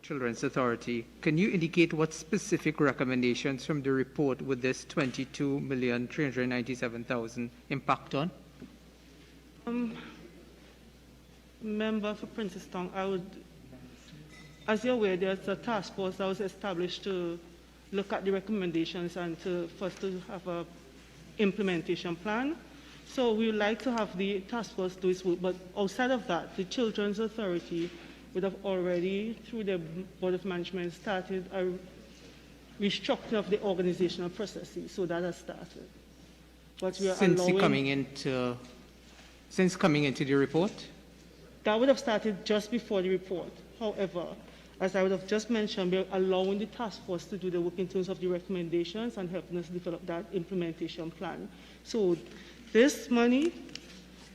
Children's Authority. Can you indicate what specific recommendations from the report would this $22,397,000 impact on? Member for Princestown, as you're aware, there's a task force that was established to look at the recommendations and for us to have a implementation plan. So we would like to have the task force do its work, but outside of that, the Children's Authority would have already, through the Board of Management, started a restructuring of the organizational processes. So that has started. But we are since coming into the report? That would have started just before the report. However, as I would have just mentioned, we're allowing the task force to do the work in terms of the recommendations and helping us develop that implementation plan. So this money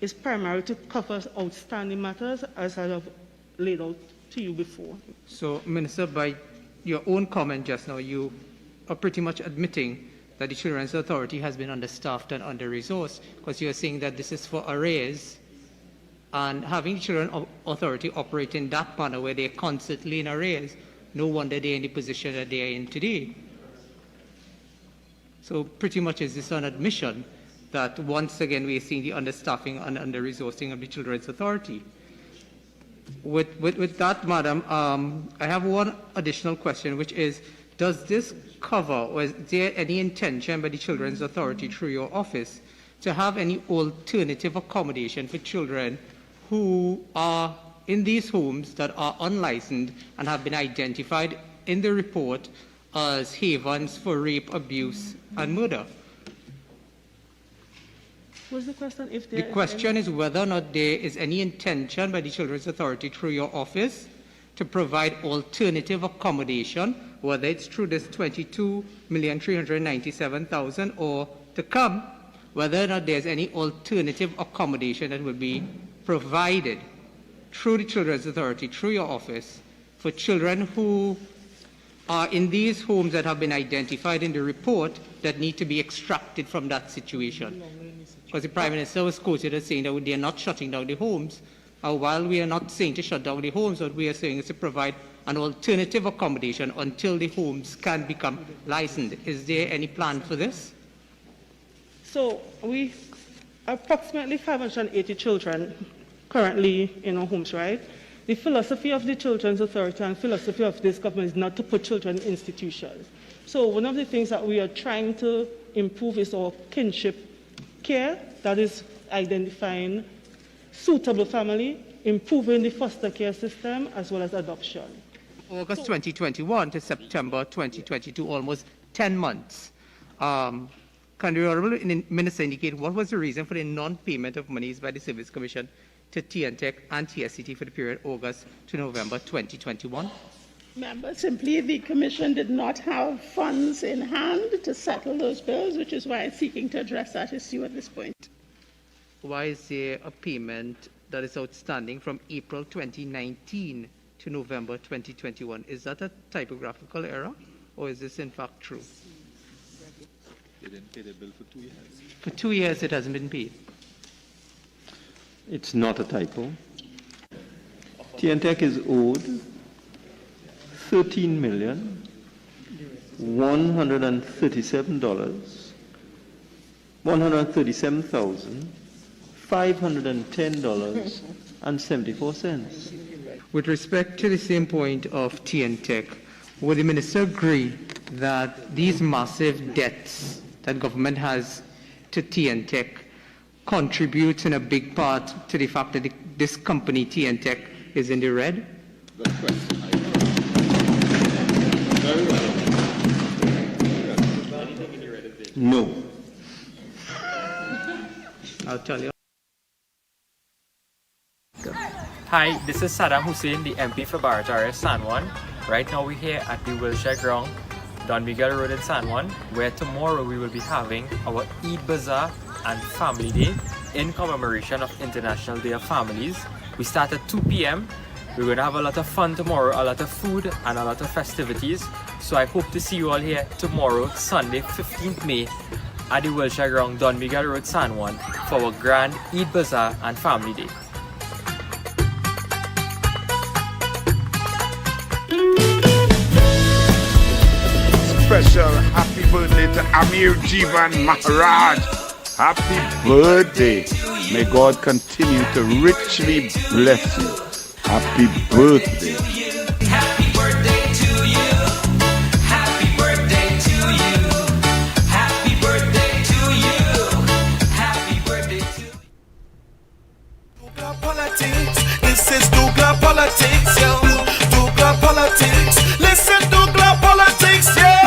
is primarily to cover outstanding matters, as I have laid out to you before. So, Minister, by your own comment just now, you are pretty much admitting that the Children's Authority has been understaffed and under-resourced, because you're saying that this is for arrears, and having the Children's Authority operate in that manner where they're constantly in arrears, no wonder they're in the position that they are in today. So pretty much is this an admission that once again we're seeing the understaffing and under-resourcing of the Children's Authority. With that, Madam, I have one additional question, which is, does this cover, or is there any intention by the Children's Authority through your office to have any alternative accommodation for children who are in these homes that are unlicensed and have been identified in the report as havens for rape, abuse, and murder? What's the question? The question is whether or not there is any intention by the Children's Authority through your office to provide alternative accommodation, whether it's through this $22,397,000 or to come, whether or not there's any alternative accommodation that will be provided through the Children's Authority, through your office, for children who are in these homes that have been identified in the report that need to be extracted from that situation. Because the Prime Minister was quoted as saying that they are not shutting down the homes. While we are not saying to shut down the homes, what we are saying is to provide an alternative accommodation until the homes can become licensed. Is there any plan for this? So we approximately 580 children currently in our homes, right? The philosophy of the Children's Authority and philosophy of this government is not to put children in institutions. So one of the things that we are trying to improve is our kinship care, that is identifying suitable family, improving the foster care system, as well as adoption. August 2021 to September 2022, almost 10 months. Can the Honourable Minister indicate what was the reason for the non-payment of monies by the Service Commission to TNTEC and TSCT for the period August to November 2021? Member, simply the Commission did not have funds in hand to settle those bills, which is why it's seeking to address that issue at this point. Why is there a payment that is outstanding from April 2019 to November 2021? Is that a typographical error, or is this in fact true? They didn't pay the bill for 2 years. For 2 years it hasn't been paid. It's not a typo. TNTEC is owed $137,510.74. With respect to the same point of TNTEC, would the Minister agree that these massive debts that government has to TNTEC contributes in a big part to the fact that this company, TNTEC, is in the red? Good question. Very well. No. I'll tell you. Hi, this is Saddam Hussein, the MP for Barataria, San Juan. Right now we're here at the Wilshire Ground, Don Miguel Road in San Juan, where tomorrow we will be having our Eid Bazaar and Family Day in commemoration of International Day of Families. We start at 2 p.m. We're going to have a lot of fun tomorrow, a lot of food and a lot of festivities. So I hope to see you all here tomorrow, Sunday, 15th May, at the Wilshire Ground, Don Miguel Road, San Juan, for our grand Eid Bazaar and Family Day. special happy birthday to Amir Jivan Maharaj. Happy birthday. May God continue to richly bless you. Happy birthday. Happy birthday to you. Happy birthday to you. Happy birthday to you. Happy birthday to you. douglAR politics. This is douglAR politics, yo. douglAR politics. Listen, douglAR politics, yeah.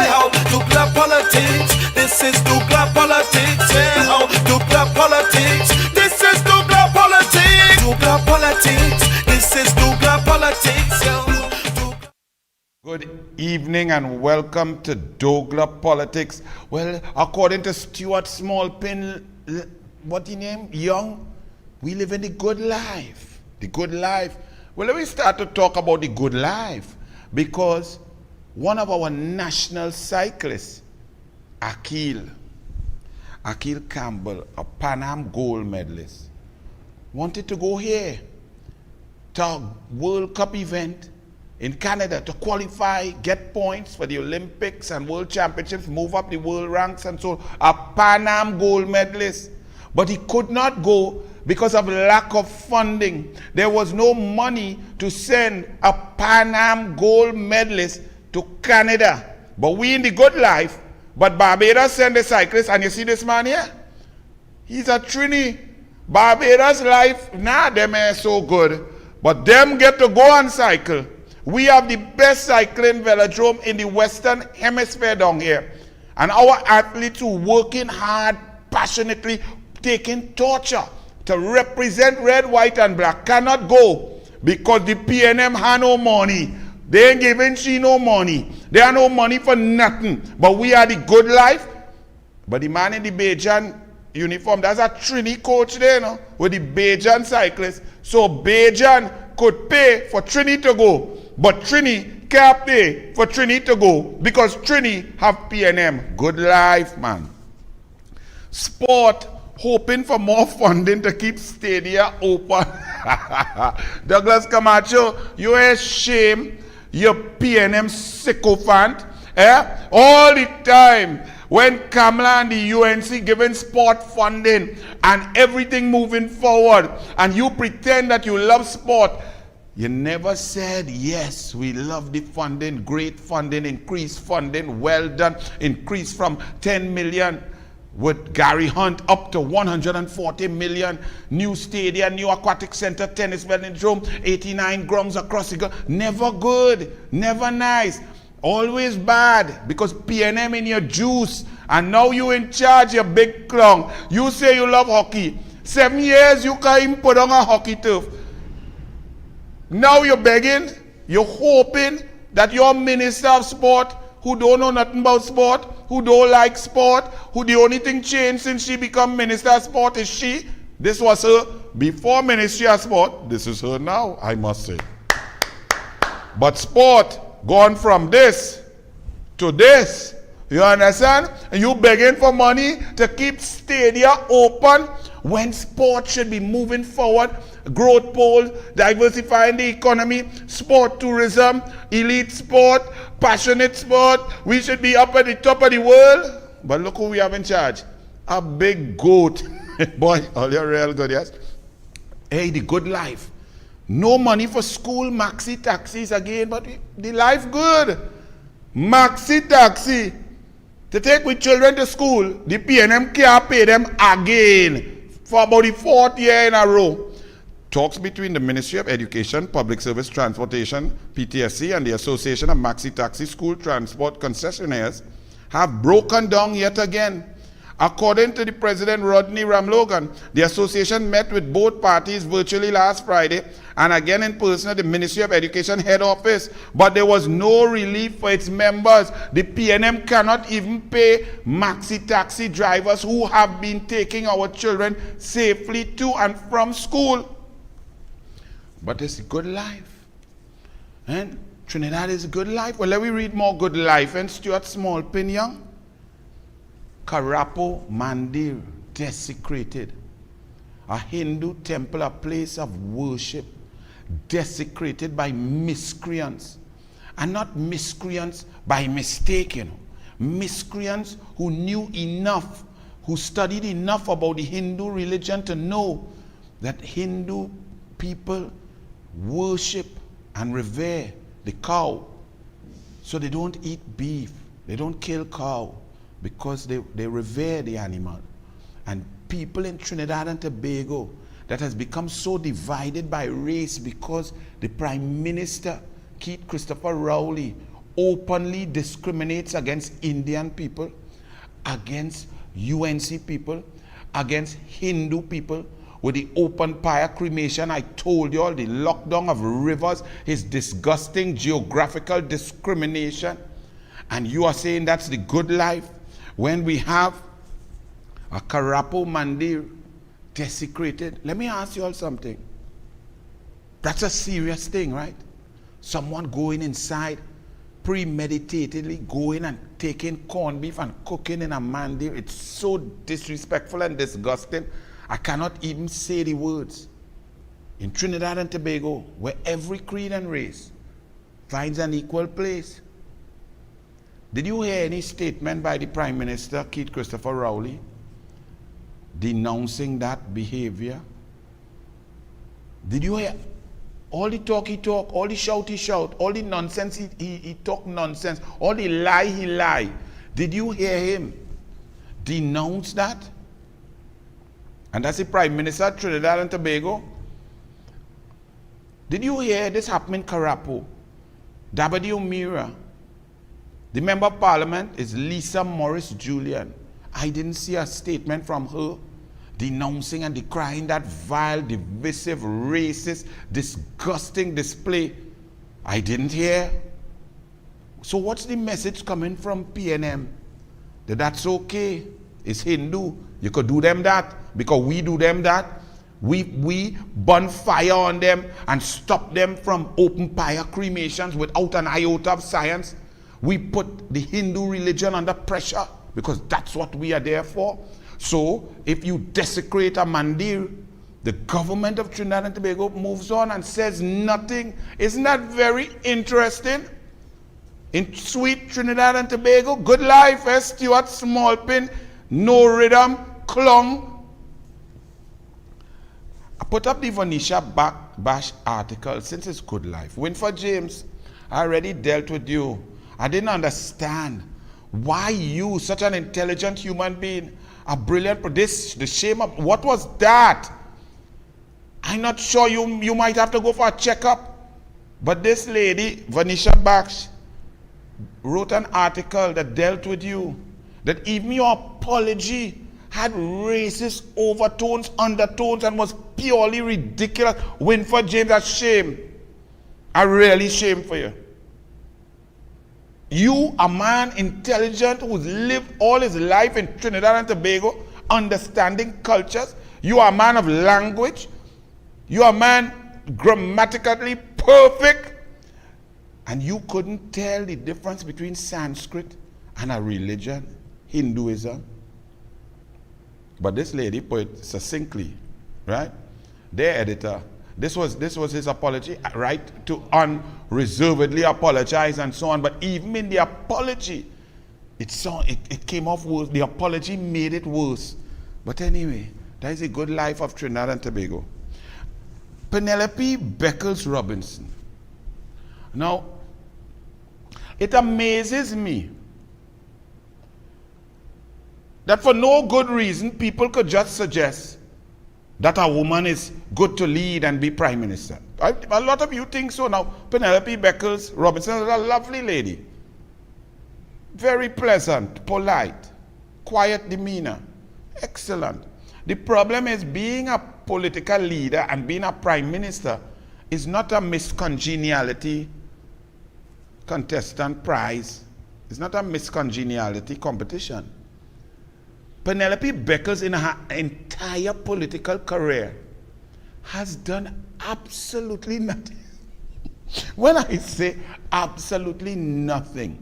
douglAR politics. This is douglAR politics, yeah. douglAR politics. This is douglAR politics. douglAR politics. This is douglAR politics, yo. Good evening and welcome to douglAR Politics. Well, according to Stuart Smallpin, what he name? Young, we live in the good life. The good life. Well, let me start to talk about the good life because one of our national cyclists, Akil Campbell, a Pan Am gold medalist, wanted to go here to a World Cup event in Canada to qualify, get points for the Olympics and World Championships, move up the world ranks and so a Pan Am gold medalist. But he could not go because of lack of funding. There was no money to send a Pan Am gold medalist to Canada. But we in the good life, but Barbados send the cyclist, and you see this man here? He's a Trini. Barbados life, them ain't so good. But them get to go on cycle. We have the best cycling velodrome in the Western Hemisphere down here. And our athletes who working hard, passionately, taking torture to represent red, white, and black cannot go because the PNM have no money. They ain't giving she no money. They have no money for nothing. But we are the good life. But the man in the Bajan uniform, that's a Trini coach there, no? With the Bajan cyclist. So Bajan could pay for Trini to go. But Trini can't pay for Trini to go because Trini have PNM. Good life, man. Sport, hoping for more funding to keep stadia open. Douglas Camacho, you a shame. You're PNM sycophant. All the time when Kamala and the UNC giving sport funding and everything moving forward and you pretend that you love sport, you never said, yes, we love the funding, great funding, increased funding, well done, increased from 10 million with Gary Hunt up to 140 million, new stadium, new aquatic center, tennis velodrome, 89 grounds across the country. Never good, never nice, always bad because PNM in your juice and now you in charge, you big clown. You say you love hockey. 7 years you can't even put on a hockey turf. Now you're begging, you're hoping that your minister of sport, who don't know nothing about sport, who don't like sport, who the only thing changed since she become minister of sport is she. This was her before ministry of sport. This is her now, I must say. But sport gone from this to this. You understand? And you begging for money to keep stadia open when sport should be moving forward. Growth poles, diversifying the economy, sport tourism, elite sport, passionate sport. We should be up at the top of the world. But look who we have in charge. A big goat. Boy, all you're real good, yes? Hey, the good life. No money for school, maxi taxis again, but the life good. Maxi taxi. To take with children to school, the PNM can't pay them again for about the 4th year in a row. Talks between the Ministry of Education, Public Service Transportation, PTSC, and the Association of Maxi Taxi School Transport Concessionaires have broken down yet again. According to the President Rodney Ramlogan, the association met with both parties virtually last Friday and again in person at the Ministry of Education head office. But there was no relief for its members. The PNM cannot even pay maxi taxi drivers who have been taking our children safely to and from school. But it's a good life. And Trinidad is a good life. Well, let me read more good life. And Stuart Smallpin Young. Karapo Mandir desecrated. A Hindu temple, a place of worship, desecrated by miscreants. And not miscreants by mistake, miscreants who knew enough, who studied enough about the Hindu religion to know that Hindu people worship and revere the cow. So they don't eat beef, they don't kill cow, because they revere the animal. And people in Trinidad and Tobago that has become so divided by race because the Prime Minister, Keith Christopher Rowley, openly discriminates against Indian people, against UNC people, against Hindu people, with the open fire cremation. I told you all, the lockdown of rivers is disgusting geographical discrimination. And you are saying that's the good life when we have a Karapo Mandir desecrated. Let me ask you all something. That's a serious thing, right? Someone going inside, premeditatedly going and taking corned beef and cooking in a mandir. It's so disrespectful and disgusting. I cannot even say the words. In Trinidad and Tobago, where every creed and race finds an equal place. Did you hear any statement by the Prime Minister, Keith Christopher Rowley, denouncing that behavior? Did you hear all the talk he talk, all the shout he shout, all the nonsense he talk nonsense, all the lie he lie? Did you hear him denounce that? And that's the Prime Minister of Trinidad and Tobago. Did you hear this happen in Karapo? Dabadi O'Meara. The Member of Parliament is Lisa Morris Julian. I didn't see a statement from her denouncing and decrying that vile, divisive, racist, disgusting display. I didn't hear. So what's the message coming from PNM? That that's okay. It's Hindu. You could do them that because we do them that. We burn fire on them and stop them from open fire cremations without an iota of science. We put the Hindu religion under pressure because that's what we are there for. So if you desecrate a mandir, the government of Trinidad and Tobago moves on and says nothing. Isn't that very interesting? In sweet Trinidad and Tobago, good life, Stuart Smallpin, no rhythm, clung. I put up the Vanisha Bash article since it's good life. Winford James, I already dealt with you. I didn't understand why you, such an intelligent human being, a brilliant, the shame of, what was that? I'm not sure you might have to go for a checkup. But this lady, Vanisha Bash, wrote an article that dealt with you, that even your apology had racist overtones, undertones, and was purely ridiculous. Winford James, a shame. A really shame for you. You, a man intelligent who's lived all his life in Trinidad and Tobago, understanding cultures. You are a man of language. You are a man grammatically perfect. And you couldn't tell the difference between Sanskrit and a religion, Hinduism. But this lady put it succinctly, right? Their editor, this was his apology, right? To unreservedly apologize and so on. But even in the apology, it came off worse. The apology made it worse. But anyway, that is a good life of Trinidad and Tobago. Penelope Beckles Robinson. Now, it amazes me that for no good reason, people could just suggest that a woman is good to lead and be prime minister. A lot of you think so now. Penelope Beckles Robinson is a lovely lady. Very pleasant, polite, quiet demeanor. Excellent. The problem is being a political leader and being a prime minister is not a Miss Congeniality contestant prize. It's not a Miss Congeniality competition. Penelope Beckles in her entire political career has done absolutely nothing. When I say absolutely nothing,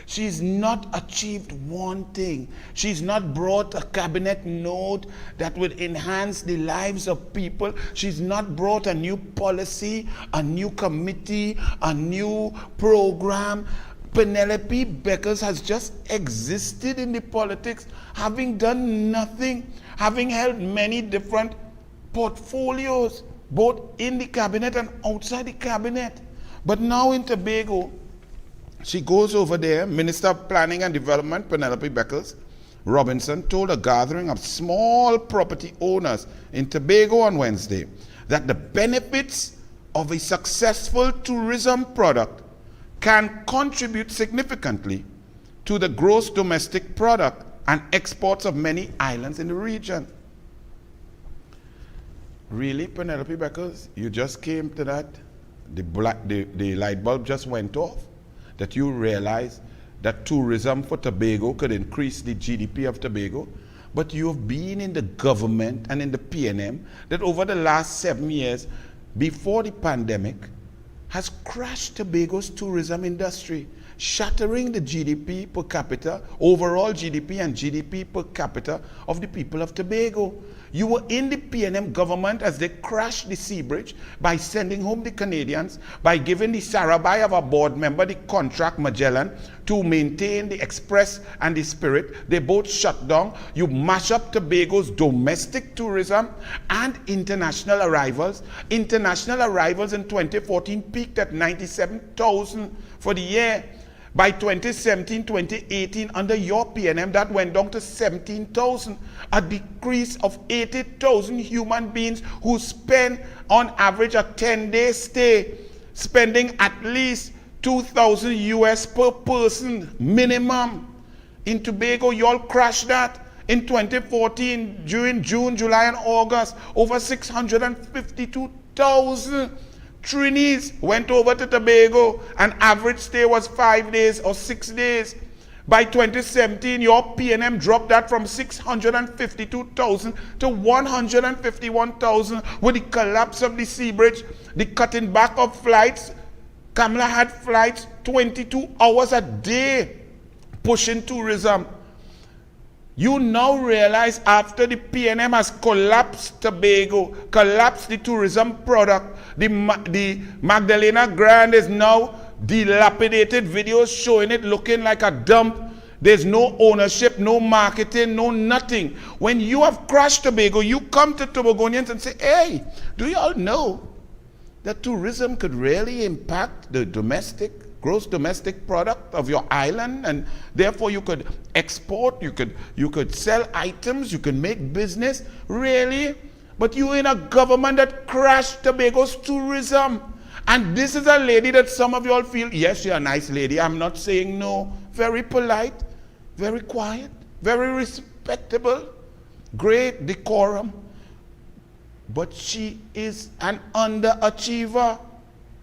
she's not achieved one thing. She's not brought a cabinet note that would enhance the lives of people. She's not brought a new policy, a new committee, a new program. Penelope Beckers has just existed in the politics, having done nothing, having held many different portfolios, both in the cabinet and outside the cabinet. But now in Tobago, she goes over there, Minister of Planning and Development, Penelope Beckers Robinson, told a gathering of small property owners in Tobago on Wednesday that the benefits of a successful tourism product can contribute significantly to the gross domestic product and exports of many islands in the region. Really, Penelope Beckers, you just came to that? The light bulb just went off? That you realize that tourism for Tobago could increase the GDP of Tobago? But you've been in the government and in the PNM that over the last 7 years, before the pandemic, has crashed Tobago's tourism industry, shattering the GDP per capita, overall GDP and GDP per capita of the people of Tobago. You were in the PNM government as they crashed the sea bridge by sending home the Canadians, by giving the Sarabai of a board member the contract, Magellan, to maintain the Express and the Spirit. They both shut down. You mash up Tobago's domestic tourism and international arrivals. International arrivals in 2014 peaked at 97,000 for the year. By 2017, 2018, under your PNM, that went down to 17,000, a decrease of 80,000 human beings who spend, on average, a 10-day stay, spending at least 2,000 US per person, minimum. In Tobago, you all crashed that. In 2014, during June, July, and August, over 652,000 Trinis went over to Tobago, and average stay was 5 days or 6 days. By 2017, your PNM dropped that from 652,000 to 151,000 with the collapse of the sea bridge, the cutting back of flights. Kamala had flights 22 hours a day pushing tourism. You now realize after the PNM has collapsed Tobago, collapsed the tourism product, the Magdalena Grand is now dilapidated, videos showing it looking like a dump. There's no ownership, no marketing, no nothing. When you have crashed Tobago, you come to Tobagonians and say, hey, do you all know that tourism could really impact the gross domestic product of your island, and therefore you could export, you could sell items, you can make business, really? But you're in a government that crashed Tobago's tourism. And this is a lady that some of you all feel, yes, you're a nice lady, I'm not saying no, very polite, very quiet, very respectable, great decorum. But she is an underachiever.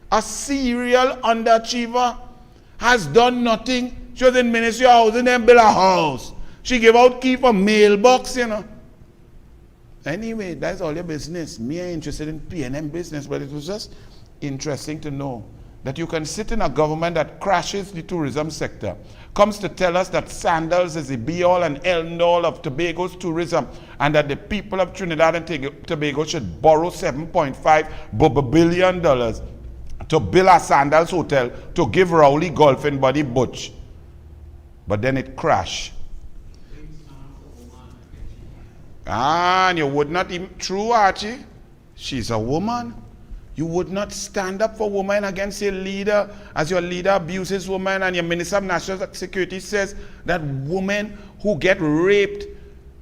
A serial underachiever, has done nothing. She was in Ministry of Housing and built a house. She gave out key for mailbox, you know. Anyway, that's all your business. Me, I'm interested in PNM business, but it was just interesting to know that you can sit in a government that crashes the tourism sector, comes to tell us that sandals is the be-all and end-all of Tobago's tourism, and that the people of Trinidad and Tobago should borrow $7.5 billion to build a Sandals hotel to give Rowley golfing buddy Butch. But then it crashed. And you would not even, true Archie, she's a woman. You would not stand up for women against your leader, as your leader abuses women, and your Minister of National Security says that women who get raped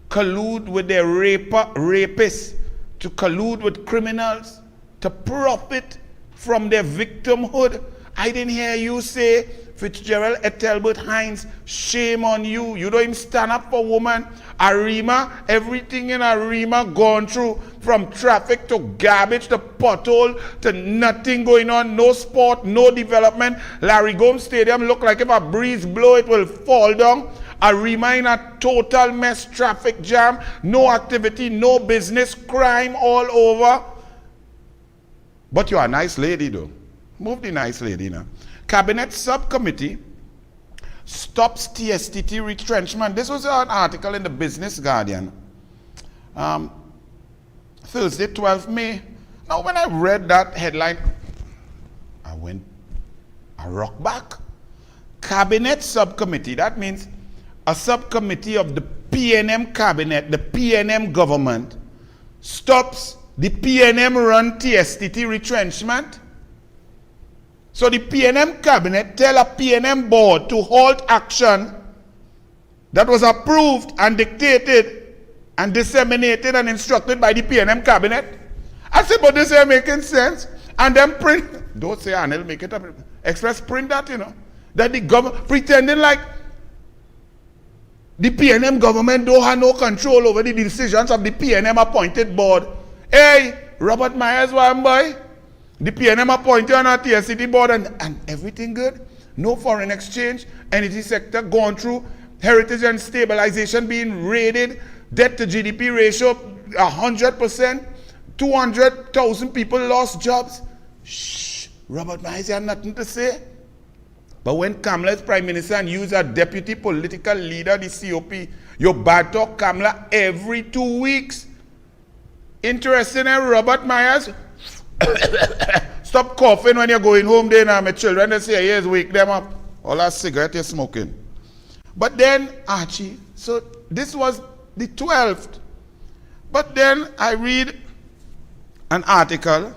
collude with their rapists, to collude with criminals, to profit from their victimhood. I didn't hear you say, Fitzgerald Ethelbert Hines, shame on you. You don't even stand up for women. Arima, everything in Arima gone through, from traffic to garbage to pothole to nothing going on, no sport, no development. Larry Gomes Stadium look like if a breeze blow it will fall down. Arima in a total mess, traffic jam, no activity, no business, crime all over. But you're a nice lady though. Move the nice lady now. Cabinet subcommittee stops TSTT retrenchment. This was an article in the Business Guardian. Thursday, 12th May. Now when I read that headline, I rocked back. cabinet subcommittee, that means a subcommittee of the PNM cabinet, the PNM government, stops the PNM run TSTT retrenchment. So the PNM cabinet tell a PNM board to halt action that was approved and dictated and disseminated and instructed by the PNM cabinet. I said, but this ain't making sense. And then print, don't say Anil, make it up. Express print that, that the government, pretending like the PNM government don't have no control over the decisions of the PNM appointed board. Hey, Robert Myers, one boy, the PNM appointed on our TSCT board and everything good. No foreign exchange, energy sector going through, heritage and stabilization being raided, debt to GDP ratio 100%, 200,000 people lost jobs. Shh, Robert Myers had nothing to say. But when Kamala is prime minister and you as a deputy political leader, the COP, you bad talk Kamala every 2 weeks. Interesting, Robert Myers? Stop coughing when you're going home there now. My children, they say, yes, wake them up. All that cigarette you're smoking. But then, Archie, so this was the 12th. But then I read an article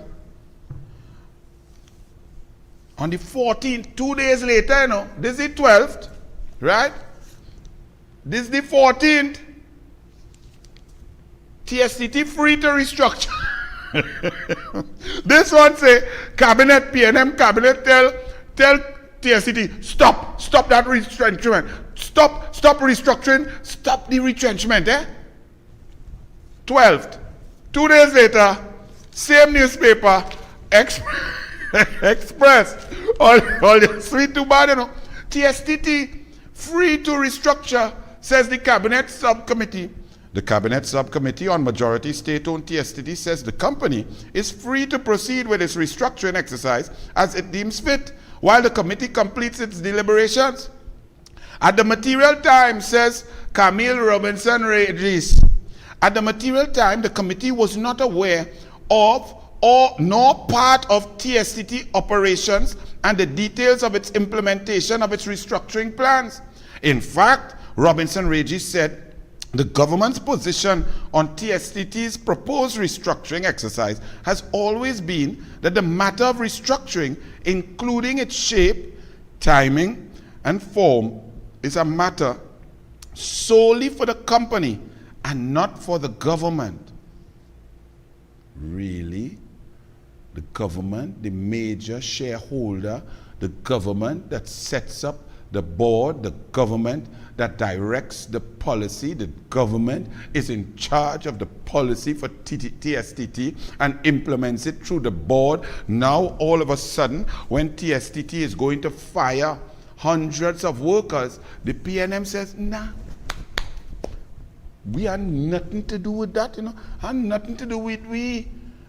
on the 14th, 2 days later, this is the 12th, right? This is the 14th. TSTT free to restructure. This one say, cabinet, PNM cabinet tell TSTT, stop that retrenchment. Stop restructuring, stop the retrenchment, 12th. 2 days later, same newspaper, Express, all the sweet too bad, TSTT free to restructure, says the cabinet subcommittee. The cabinet subcommittee on majority state-owned TSTT says the company is free to proceed with its restructuring exercise as it deems fit, while the committee completes its deliberations. At the material time, says Camille Robinson Regis, at the material time, the committee was not aware of or nor part of TSTT operations and the details of its implementation of its restructuring plans. In fact, Robinson Regis said the government's position on TSTT's proposed restructuring exercise has always been that the matter of restructuring, including its shape, timing, and form, is a matter solely for the company and not for the government. Really? The government, the major shareholder, the government that sets up the board, the government that directs the policy, the government is in charge of the policy for TSTT and implements it through the board. Now, all of a sudden, when TSTT is going to fire hundreds of workers, the PNM says, nah, we have nothing to do with that, have nothing to do with we.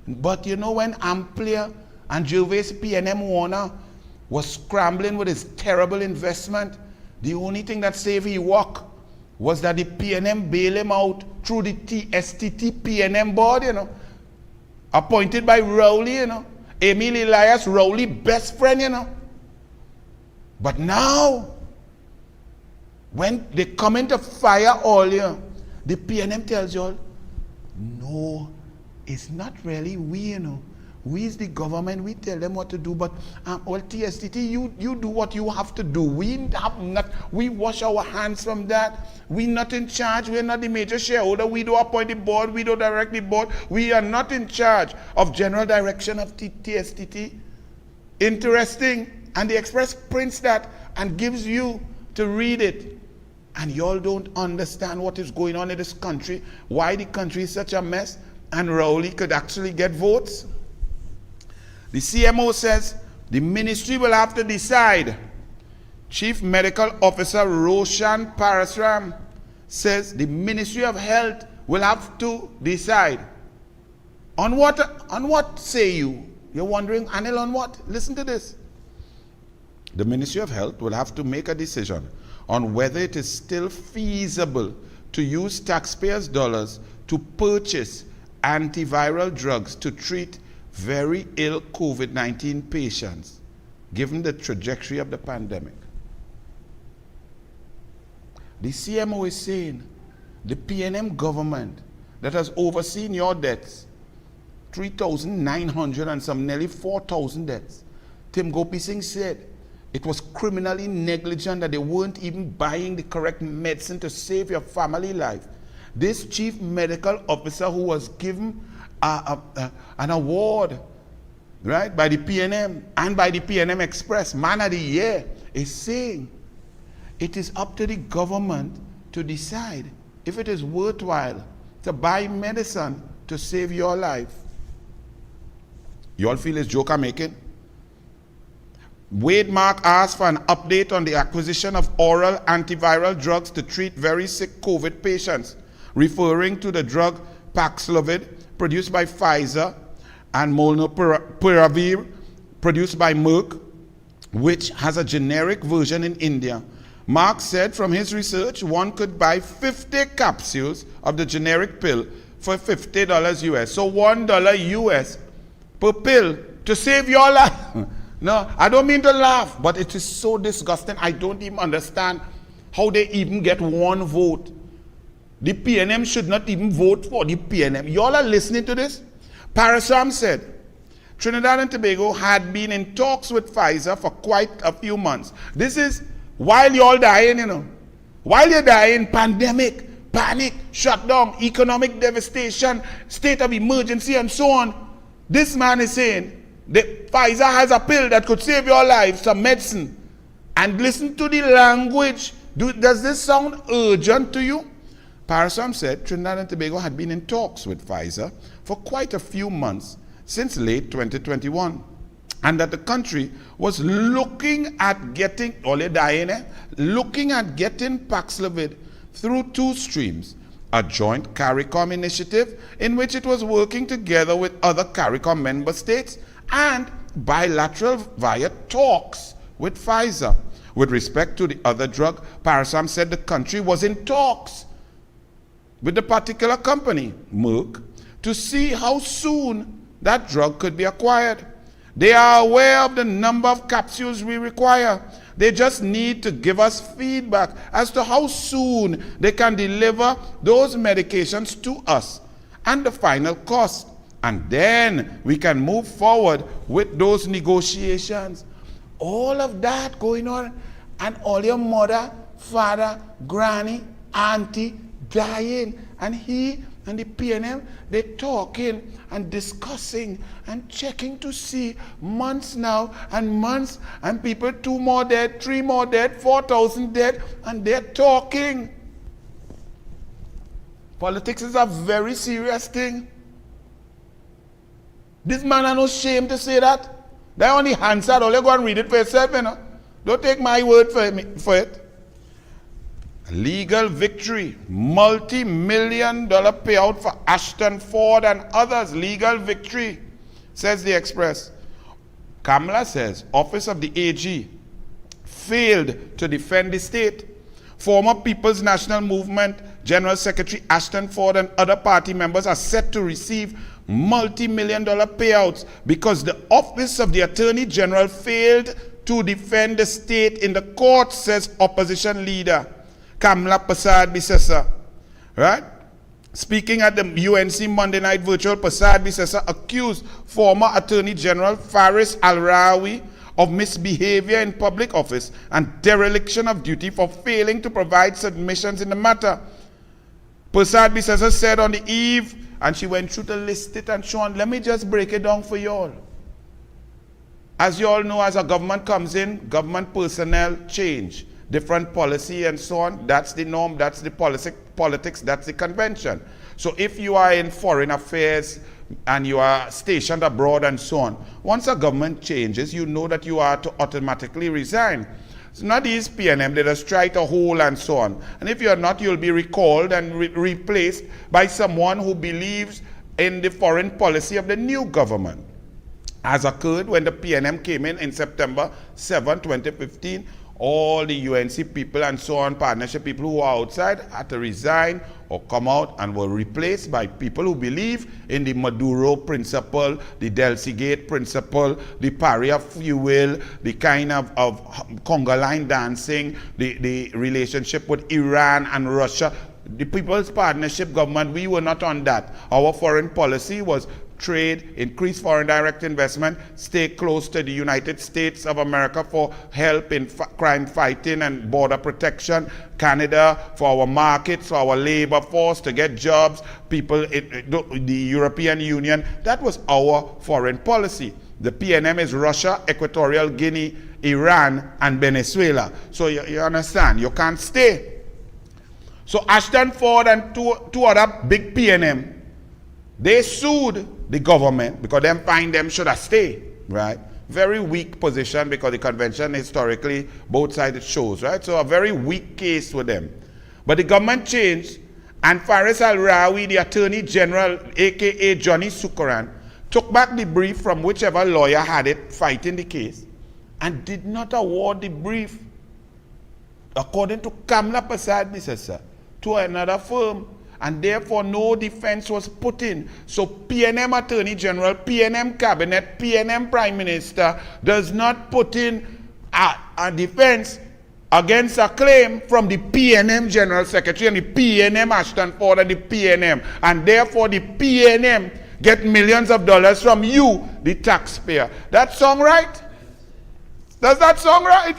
But when Amplia and Gervais PNM Warner was scrambling with his terrible investment, the only thing that saved his work was that the PNM bailed him out through the TSTT PNM board, appointed by Rowley, Emil Elias, Rowley best friend, But now, when they come in to fire all, the PNM tells you all, no, it's not really we, We is the government, we tell them what to do, but well, TSTT, you do what you have to do. We wash our hands from that. We're not in charge, we're not the major shareholder, we don't appoint the board, we don't direct the board. We are not in charge of general direction of TSTT. Interesting. And the Express prints that and gives you to read it. And y'all don't understand what is going on in this country, why the country is such a mess, and Rowley could actually get votes. The CMO says the ministry will have to decide. Chief Medical Officer Roshan Parasram says the Ministry of Health will have to decide. On what say you? You're wondering, Anil, on what? Listen to this. The Ministry of Health will have to make a decision on whether it is still feasible to use taxpayers' dollars to purchase antiviral drugs to treat very ill COVID-19 patients, given the trajectory of the pandemic. The CMO is saying the PNM government that has overseen your deaths, 3,900 and some nearly 4,000 deaths. Tim Gopi Singh said it was criminally negligent that they weren't even buying the correct medicine to save your family life. This chief medical officer who was given an award, right, by the PNM and by the PNM Express, Man of the Year, is saying it is up to the government to decide if it is worthwhile to buy medicine to save your life. You all feel this joke I'm making? Wade Mark asked for an update on the acquisition of oral antiviral drugs to treat very sick COVID patients, referring to the drug Paxlovid, produced by Pfizer, and Molnupiravir, produced by Merck, which has a generic version in India. Mark said from his research, one could buy 50 capsules of the generic pill for $50 US. So $1 US per pill to save your life. No, I don't mean to laugh, but it is so disgusting. I don't even understand how they even get one vote. The PNM should not even vote for the PNM. Y'all are listening to this? Parasam said, Trinidad and Tobago had been in talks with Pfizer for quite a few months. This is while y'all dying, you know. While you're dying, pandemic, panic, shutdown, economic devastation, state of emergency, and so on. This man is saying, that Pfizer has a pill that could save your life, some medicine. And listen to the language. Does this sound urgent to you? Parasam said Trinidad and Tobago had been in talks with Pfizer for quite a few months since late 2021. And that the country was looking at getting, looking at getting Paxlovid through two streams. A joint CARICOM initiative in which it was working together with other CARICOM member states, and bilateral via talks with Pfizer. With respect to the other drug, Parasam said the country was in talks with the particular company, Merck, to see how soon that drug could be acquired. They are aware of the number of capsules we require. They just need to give us feedback as to how soon they can deliver those medications to us and the final cost. And then we can move forward with those negotiations. All of that going on, and all your mother, father, granny, auntie dying, and he and the PNM, they're talking and discussing and checking to see months now and months, and people 2 more dead, 3 more dead, 4,000 dead, and they're talking. Politics is a very serious thing. This man has no shame to say that. They only Hansard, all you go and read it for yourself, you know. Don't take my word for it. Legal victory, multi-million-dollar payout for Ashton Ford and others. Legal victory, says the Express. Kamala says, Office of the AG failed to defend the state. Former People's National Movement General Secretary Ashton Ford and other party members are set to receive multi-million-dollar payouts because the Office of the Attorney General failed to defend the state in the court, says opposition leader Kamala Prasad Bisesa. Right? Speaking at the UNC Monday night virtual, Prasad Bisesa accused former Attorney General Faris Al-Rawi of misbehavior in public office and dereliction of duty for failing to provide submissions in the matter. Prasad Bisesa said on the eve, and she went through to list it and so on. Let me just break it down for you all. As you all know, as a government comes in, government personnel change, different policy and so on. That's the norm, that's the politics, that's the convention. So if you are in foreign affairs and you are stationed abroad and so on, once a government changes, you know that you are to automatically resign. It's not these PNM, they just try to hold and so on. And if you're not, you'll be recalled and replaced by someone who believes in the foreign policy of the new government. As occurred when the PNM came in September 7, 2015, all the UNC people and so on, partnership people who are outside had to resign or come out and were replaced by people who believe in the Maduro principle, the Delcy Gate principle, the Paria fuel, the kind of conga line dancing, the relationship with Iran and Russia. The People's Partnership Government, we were not on that. Our foreign policy was trade, increase foreign direct investment, stay close to the United States of America for help in crime fighting and border protection, Canada for our markets, for our labor force, to get jobs, people, the European Union. That was our foreign policy. The PNM is Russia, Equatorial Guinea, Iran, and Venezuela. So you understand, you can't stay. So Ashton Ford and two other big PNM, they sued the government because them find them should have stayed, right? Very weak position because the convention historically, both sides it shows, right? So a very weak case with them. But the government changed, and Faris Al-Rawi, the Attorney General, aka Johnny Sukaran, took back the brief from whichever lawyer had it fighting the case and did not award the brief, according to Kamla Prasad Bisesa, to another firm. And therefore no defense was put in. So PNM Attorney General, PNM Cabinet, PNM Prime Minister does not put in a defense against a claim from the PNM General Secretary and the PNM Ashton Ford and the PNM. And therefore the PNM get millions of dollars from you, the taxpayer. That sound right? Does that sound right?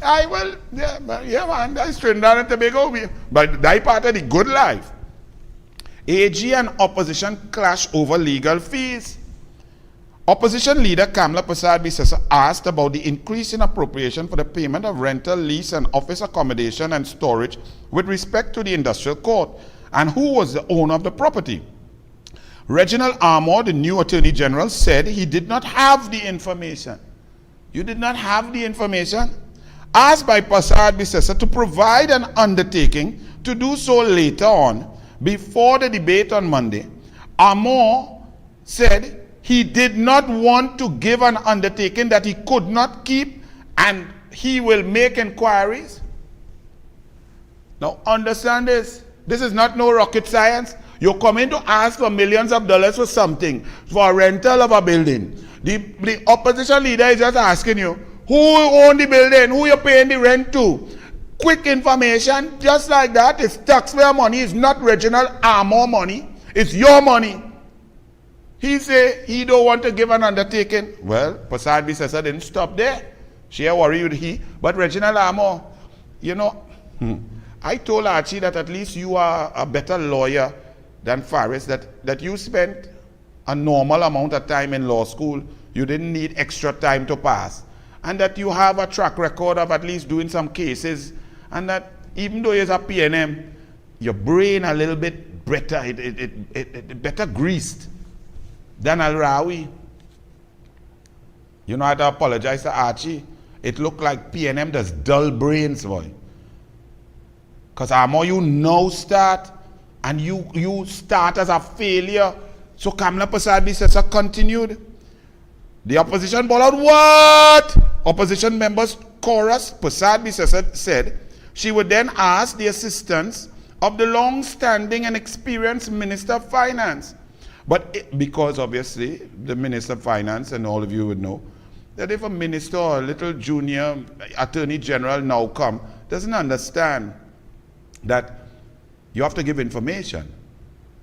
Yeah man, that's Trinidad and Tobago. But that part of the good life. AG and opposition clash over legal fees. Opposition leader Kamla Prasad Bisesa asked about the increase in appropriation for the payment of rental, lease, and office accommodation and storage with respect to the industrial court, and who was the owner of the property. Reginald Armour, the new Attorney General, said he did not have the information. You did not have the information? Asked by Prasad Bisesa to provide an undertaking to do so later on, before the debate on Monday, Armour said he did not want to give an undertaking that he could not keep, and he will make inquiries. Now understand this. This is not no rocket science. You're coming to ask for millions of dollars for something, for a rental of a building. The opposition leader is just asking you, who own the building? Who you paying the rent to? Quick information, just like that. It's taxpayer money. It's not Reginald Armour money. It's your money. He say he don't want to give an undertaking. Well, Prasad Bisesa didn't stop there. She worried he. But Reginald Armour, you know, I told Archie that at least you are a better lawyer than Faris, that you spent a normal amount of time in law school. You didn't need extra time to pass. And that you have a track record of at least doing some cases. And that even though you're a PNM, your brain a little bit better, it better greased than Al-Rawi. You know, I had to apologize to Archie. It looked like PNM does dull brains, boy. Because Armour, you now start, and you start as a failure. So Kamla Prasad Bisesa continued. The opposition ball out, what? Opposition members chorus, Prasad Bisesa said, she would then ask the assistance of the long-standing and experienced Minister of Finance. But because obviously the Minister of Finance, and all of you would know, that if a minister or a little junior Attorney General now come, doesn't understand that you have to give information.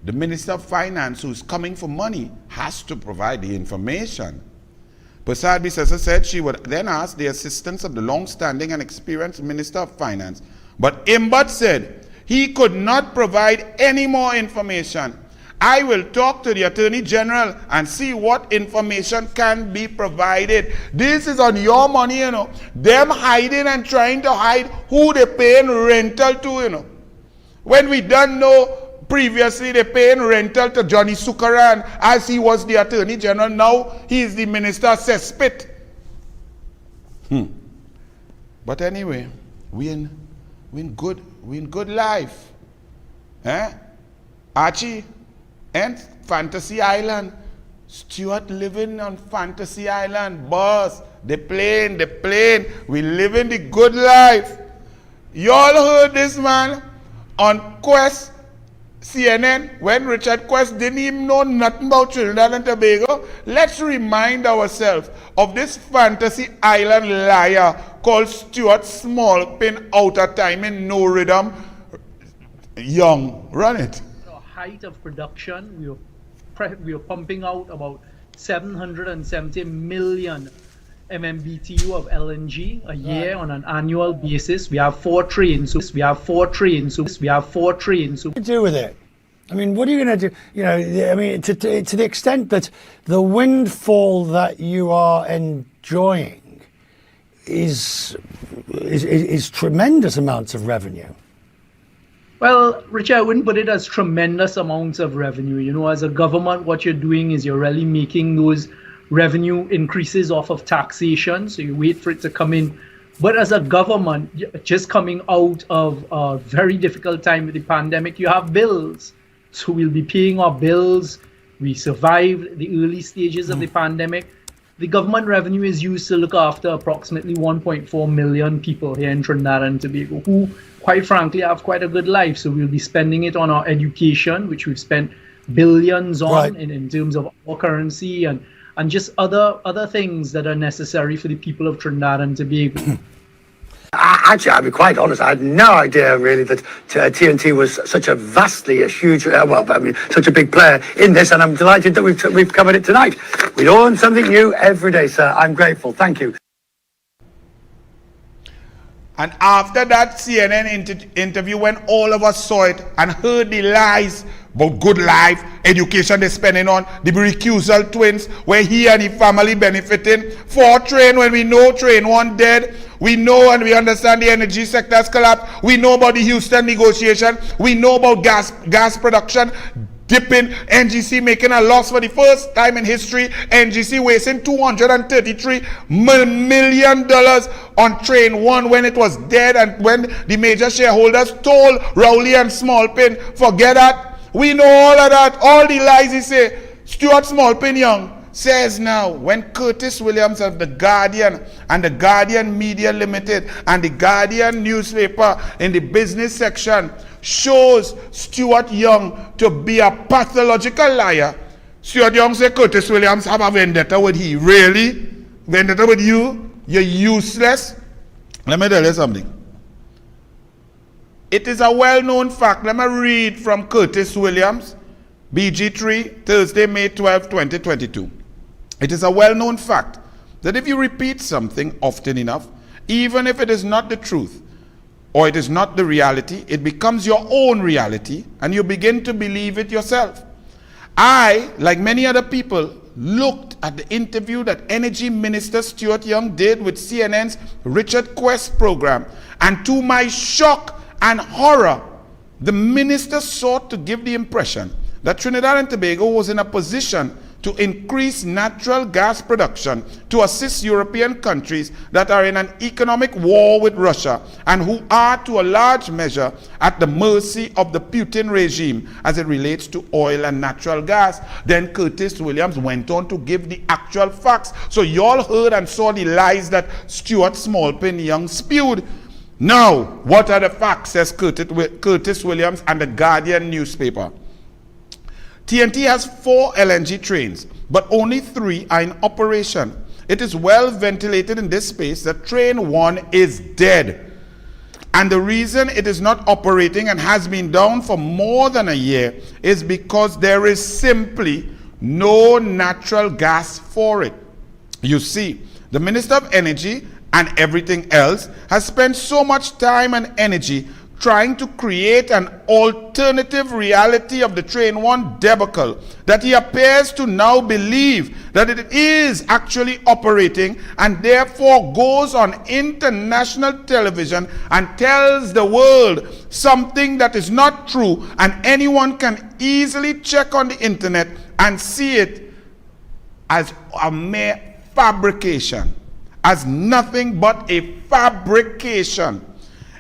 The Minister of Finance, who's coming for money, has to provide the information. Prasad Bisesa said she would then ask the assistance of the long-standing and experienced Minister of Finance. But Imbad said he could not provide any more information. I will talk to the Attorney General and see what information can be provided. This is on your money, you know. Them hiding and trying to hide who they paying rental to, you know. When we don't know previously they paying rental to Johnny Sukaran as he was the Attorney General. Now he is the Minister Cesspit. But anyway, we in good life. Archie and Fantasy Island. Stuart living on Fantasy Island. Boss, the plane. We living the good life. You all heard this man on Quest CNN, when Richard Quest didn't even know nothing about Trinidad and Tobago, let's remind ourselves of this fantasy island liar called Stuart Smallpin, out of time in no rhythm. Young, run it. The height of production, we were pumping out about 770 million MMBTU of LNG a year on an annual basis. We have 4 trains. We have 4 trains. We have 4 trains. What do you do with it? I mean, what are you going to do? You know, I mean, to the extent that the windfall that you are enjoying is tremendous amounts of revenue. Well, Richard, I wouldn't put it as tremendous amounts of revenue. You know, as a government, what you're doing is you're really making those revenue increases off of taxation. So you wait for it to come in. But as a government, just coming out of a very difficult time with the pandemic, you have bills. So we'll be paying our bills. We survived the early stages of the pandemic. The government revenue is used to look after approximately 1.4 million people here in Trinidad and Tobago who, quite frankly, have quite a good life. So we'll be spending it on our education, which we've spent billions on in terms of our currency and just other things that are necessary for the people of Trinidad and Tobago. Actually, I'll be quite honest, I had no idea really that TNT was such a huge, such a big player in this, and I'm delighted that we've covered it tonight. We learn something new every day, sir. I'm grateful. Thank you. And after that CNN interview, when all of us saw it and heard the lies about good life, education they're spending on, the recusal twins, where he and his family benefiting, 4 train when we know train 1 dead, we know and we understand the energy sector's collapse, we know about the Houston negotiation, we know about gas production dipping, NGC making a loss for the first time in history, NGC wasting $233 million on train 1 when it was dead, and when the major shareholders told Rowley and Smallpin, forget that. We know all of that, all the lies he say. Stuart Smallpin Young says now, when Curtis Williams of The Guardian and The Guardian Media Limited and The Guardian newspaper in the business section shows Stuart Young to be a pathological liar, Stuart Young say Curtis Williams have a vendetta with he. Really? Vendetta with you? You're useless? Let me tell you something. It is a well-known fact. Let me read from Curtis Williams, BG3, Thursday, May 12, 2022. It is a well-known fact that if you repeat something often enough, even if it is not the truth or it is not the reality, it becomes your own reality and you begin to believe it yourself. I, like many other people, looked at the interview that Energy Minister Stuart Young did with CNN's Richard Quest program, and to my shock and horror, the minister sought to give the impression that Trinidad and Tobago was in a position to increase natural gas production to assist European countries that are in an economic war with Russia and who are to a large measure at the mercy of the Putin regime as it relates to oil and natural gas. Then Curtis Williams went on to give the actual facts. So you all heard and saw the lies that Stuart Smallpin Young spewed. Now, what are the facts, says Curtis Williams and the Guardian newspaper. TNT has 4 LNG trains, but only 3 are in operation. It is well ventilated in this space that train 1 is dead. And the reason it is not operating and has been down for more than a year is because there is simply no natural gas for it. You see, the Minister of Energy and everything else has spent so much time and energy trying to create an alternative reality of the train 1 debacle that he appears to now believe that it is actually operating, and therefore goes on international television and tells the world something that is not true, and anyone can easily check on the internet and see it as a mere fabrication, as nothing but a fabrication.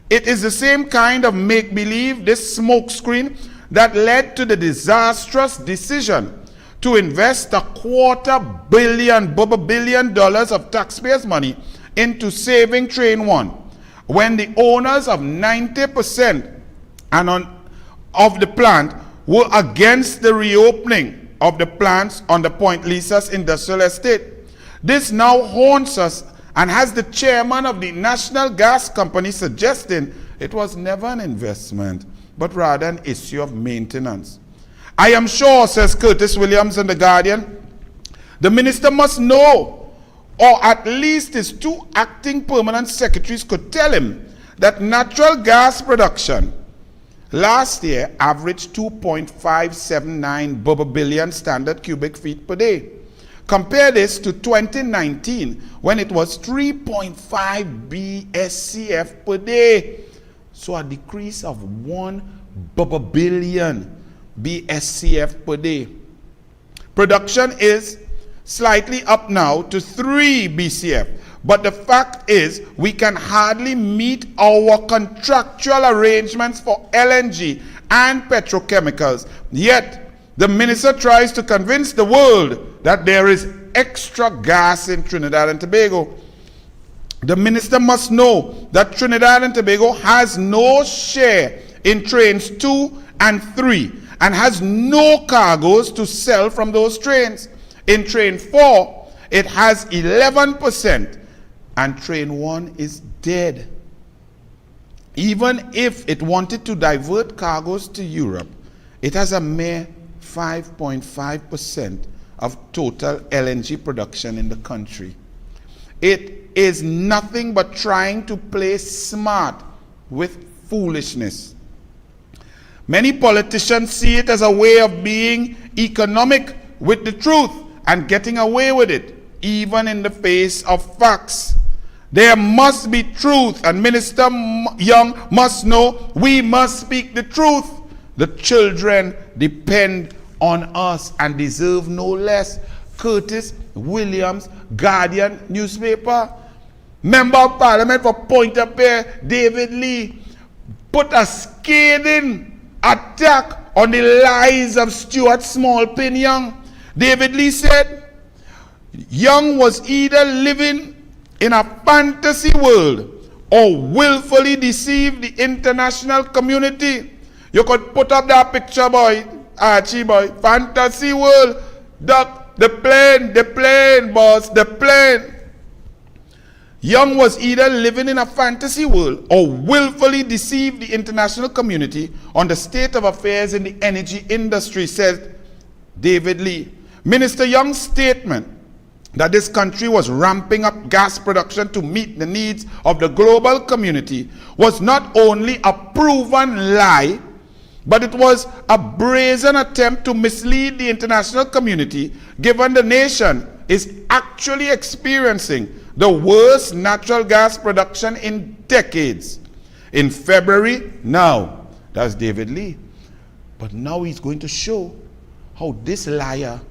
It is the same kind of make-believe, this smokescreen, that led to the disastrous decision to invest $250 billion of taxpayers' money into saving Train 1, when the owners of 90% of the plant were against the reopening of the plants on the Point Lisa's industrial estate. This now haunts us and has the chairman of the National Gas Company suggesting it was never an investment, but rather an issue of maintenance. I am sure, says Curtis Williams in The Guardian, the minister must know, or at least his two acting permanent secretaries could tell him, that natural gas production last year averaged 2.579 billion standard cubic feet per day. Compare this to 2019, when it was 3.5 BSCF per day. So a decrease of 1 billion BSCF per day. Production is slightly up now to 3 BCF. But the fact is, we can hardly meet our contractual arrangements for LNG and petrochemicals. Yet, the minister tries to convince the world that there is extra gas in Trinidad and Tobago. The minister must know that Trinidad and Tobago has no share in trains 2 and 3 and has no cargoes to sell from those trains. In train 4, it has 11%. And train 1 is dead. Even if it wanted to divert cargoes to Europe, it has a mere 5.5% of total LNG production in the country. It is nothing but trying to play smart with foolishness. Many politicians see it as a way of being economic with the truth and getting away with it, even in the face of facts. There must be truth, and Minister Young must know we must speak the truth. The children depend on us and deserve no less. Curtis Williams, Guardian newspaper. Member of Parliament for Point-a-Pear, David Lee, put a scathing attack on the lies of Stuart Smallpin Young. David Lee said, Young was either living in a fantasy world or willfully deceive the international community. You could put up that picture, boy, Archie boy. Fantasy world. The plane, boss, the plane. Young was either living in a fantasy world or willfully deceive the international community on the state of affairs in the energy industry, said David Lee. Minister Young's statement that this country was ramping up gas production to meet the needs of the global community was not only a proven lie, but it was a brazen attempt to mislead the international community, given the nation is actually experiencing the worst natural gas production in decades. In February, now, that's David Lee. But now he's going to show how this liar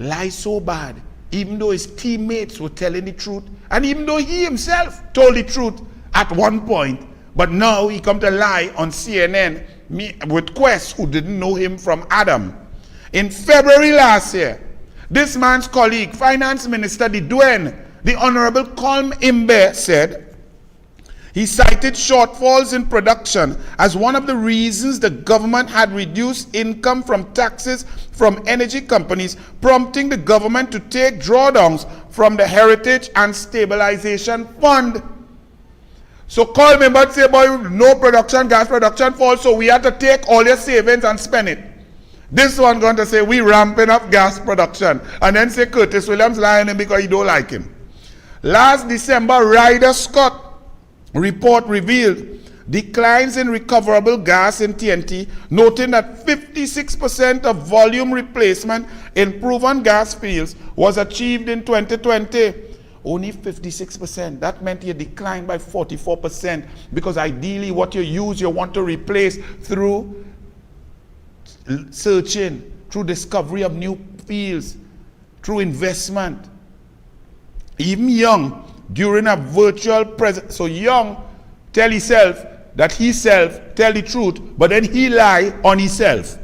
lies so bad, even though his teammates were telling the truth, and even though he himself told the truth at one point, but now he come to lie on CNN with Quest, who didn't know him from Adam. In February last year, this man's colleague, Finance Minister Didwen, the Honorable Colm Imbe, said he cited shortfalls in production as one of the reasons the government had reduced income from taxes from energy companies, prompting the government to take drawdowns from the Heritage and Stabilization Fund. So Colm Imbe say, boy, no production, gas production falls, so we had to take all your savings and spend it. This one going to say, we ramping up gas production. And then say Curtis Williams lying him because he don't like him. Last December, Ryder Scott report revealed declines in recoverable gas in TNT, noting that 56% of volume replacement in proven gas fields was achieved in 2020. Only 56%. That meant you declined by 44%, because ideally what you use, you want to replace through searching, through discovery of new fields, through investment. Even Young, during a virtual present, so Young tell himself that himself tell the truth, but then he lie on himself.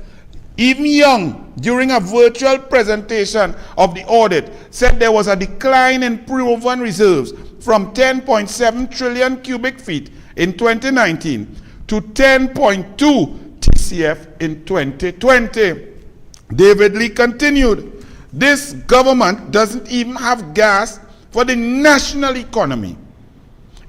Even Young, during a virtual presentation of the audit, said there was a decline in proven reserves from 10.7 trillion cubic feet in 2019 to 10.2 BCF in 2020. David Lee continued, this government doesn't even have gas for the national economy.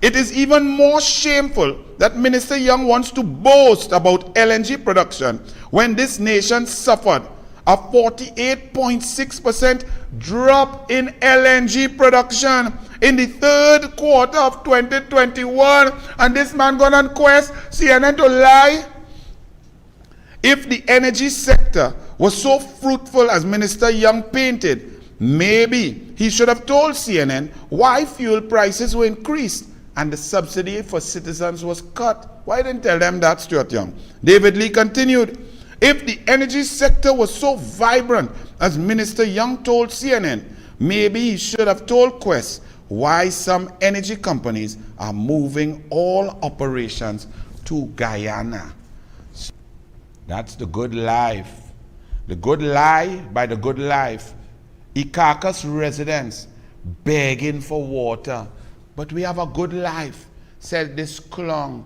It is even more shameful that Minister Young wants to boast about LNG production when this nation suffered a 48.6% drop in LNG production in the third quarter of 2021. And this man gone on quest CNN to lie. If the energy sector was so fruitful as Minister Young painted, maybe he should have told CNN why fuel prices were increased and the subsidy for citizens was cut. Why didn't tell them that, Stuart Young? David Lee continued, if the energy sector was so vibrant as Minister Young told CNN, maybe he should have told Quest why some energy companies are moving all operations to Guyana. That's the good life. The good lie by the good life. Ikakas residents begging for water. But we have a good life, said this clown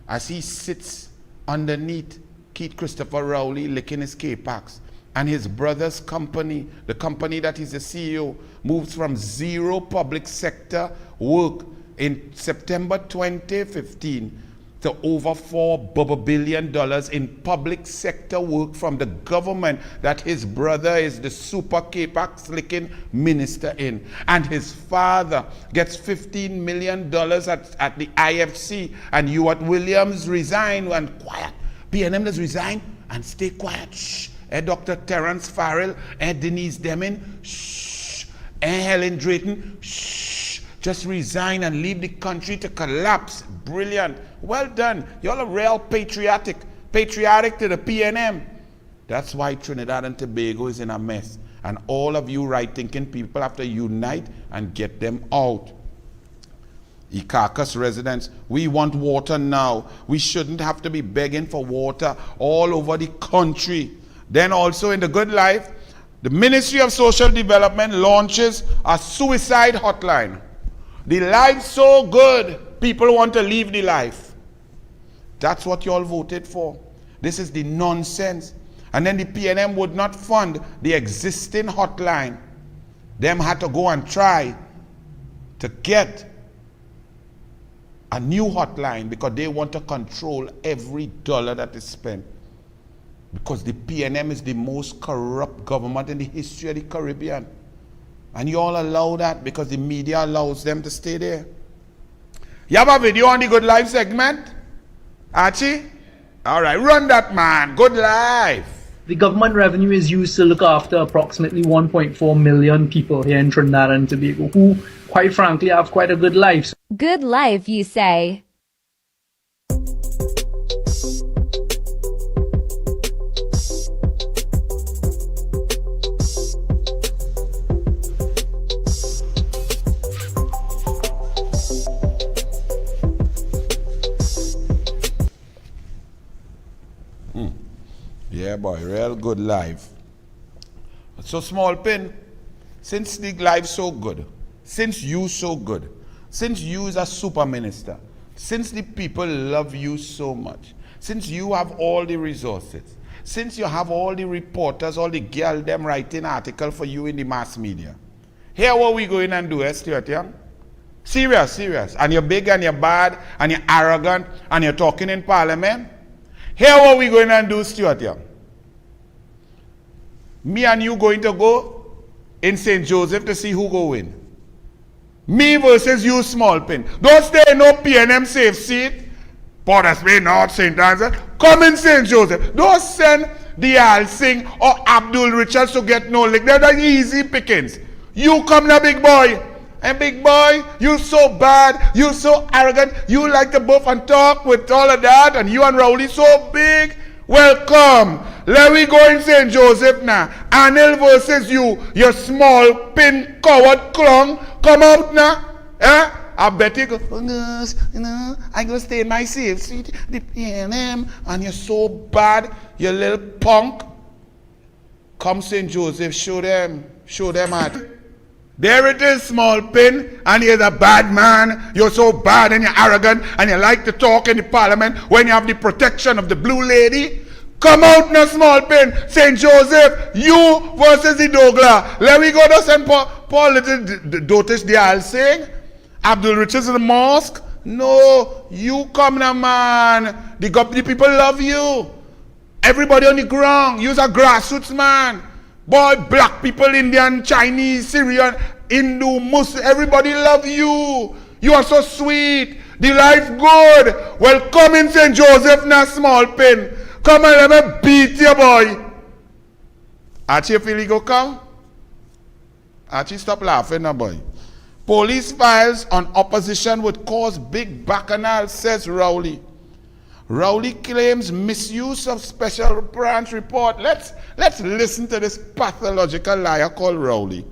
as he sits underneath Keith Christopher Rowley licking his K-Packs. And his brother's company, the company that he's the CEO, moves from zero public sector work in September 2015 to over $4 billion in public sector work from the government that his brother is the super K-Pack slicking minister in. And his father gets $15 million at the IFC, and Ewart Williams resign and quiet. PNM does resign and stay quiet. Shh. Dr. Terence Farrell, Denise Deming, shh. Helen Drayton, shh. Just resign and leave the country to collapse. Brilliant. Well done. Y'all are real patriotic to the PNM. That's why Trinidad and Tobago is in a mess. And all of you right-thinking people have to unite and get them out. Ikakas residents, we want water now. We shouldn't have to be begging for water all over the country. Then also in the good life, the Ministry of Social Development launches a suicide hotline. The life so good, people want to leave the life. That's what you all voted for. This is the nonsense. And then the PNM would not fund the existing hotline. Them had to go and try to get a new hotline because they want to control every dollar that is spent. Because the PNM is the most corrupt government in the history of the Caribbean. And you all allow that because the media allows them to stay there. You have a video on the Good Life segment? Archie? All right, run that, man. Good Life. The government revenue is used to look after approximately 1.4 million people here in Trinidad and Tobago who, quite frankly, have quite a good life. Good life, you say? Yeah, boy, real good life. So small pin, since the life so good, since you so good, since you is a super minister, since the people love you so much, since you have all the resources, since you have all the reporters, all the girl them writing article for you in the mass media, here what we going and do, Stuart Young? Serious. And you're big and you're bad and you're arrogant and you're talking in parliament. Here what we going and do, Stuart Young? Me and you going to go in St. Joseph to see who go win. Me versus you, small pin. Don't stay in no PNM safe seat. Port of Spain, North, St. Anne's. Come in St. Joseph. Don't send Dial Singh or Abdul Richards to get no lick. They're the easy pickings. You come now, big boy. And big boy, you so bad, you so arrogant, you like to buff and talk with all of that, and you and Rowley so big. Welcome. Let we go in St. Joseph now. Anil versus you small pin coward clown. Come out now. Eh? I bet you go, oh, no, I go stay in my safe seat, the PNM, and you're so bad, you little punk. Come St. Joseph, show them at. There it is, small pin, and you're the bad man. You're so bad and you're arrogant and you like to talk in the parliament when you have the protection of the blue lady. Come out in a small pen. St. Joseph, you versus the douglAR. Let me go to St. Paul Little Dotish Dial saying, Abdul Richards in the mosque. No, you come now, man. The people love you. Everybody on the ground. You're a grassroots man. Boy, black people, Indian, Chinese, Syrian, Hindu, Muslim, everybody love you. You are so sweet. The life good. Well, come in St. Joseph in a small pen. Come and let me beat you, boy. Archie, feel you go come? Archie, stop laughing now, boy. Police files on opposition would cause big bacchanal, says Rowley. Rowley claims misuse of special branch report. Let's listen to this pathological liar called Rowley.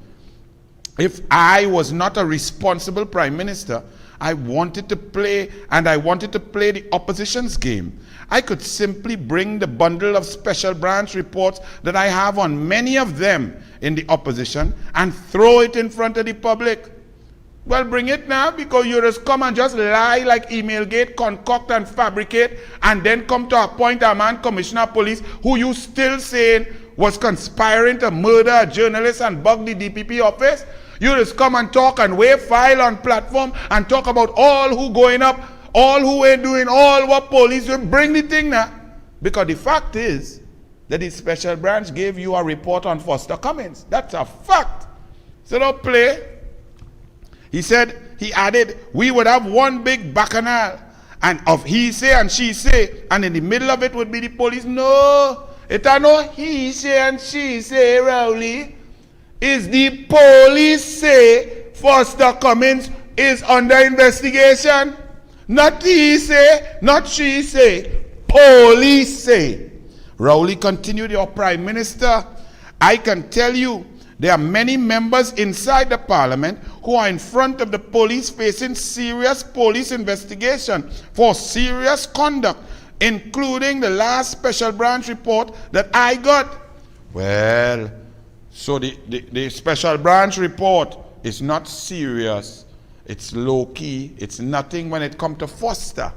If I was not a responsible prime minister, I wanted to play the opposition's game. I could simply bring the bundle of special branch reports that I have on many of them in the opposition and throw it in front of the public. Well, bring it now, because you just come and just lie like Emailgate, concoct and fabricate, and then come to appoint a man, commissioner of police, who you still saying was conspiring to murder a journalist and bug the DPP office. You just come and talk and wave file on platform and talk about all who going up, all who ain't doing, all what police doing. Bring the thing now. Because the fact is that the special branch gave you a report on Foster Cummins. That's a fact. So don't play. He said, he added, we would have one big bacchanal and of he say and she say, and in the middle of it would be the police. No, it are no he say and she say, Rowley. Is the police say Foster Cummins is under investigation? Not he say, not she say, police say. Rowley continued, your prime minister, I can tell you, there are many members inside the parliament who are in front of the police facing serious police investigation for serious conduct, including the last special branch report that I got. Well, so the special branch report is not serious. It's low-key. It's nothing when it comes to Foster.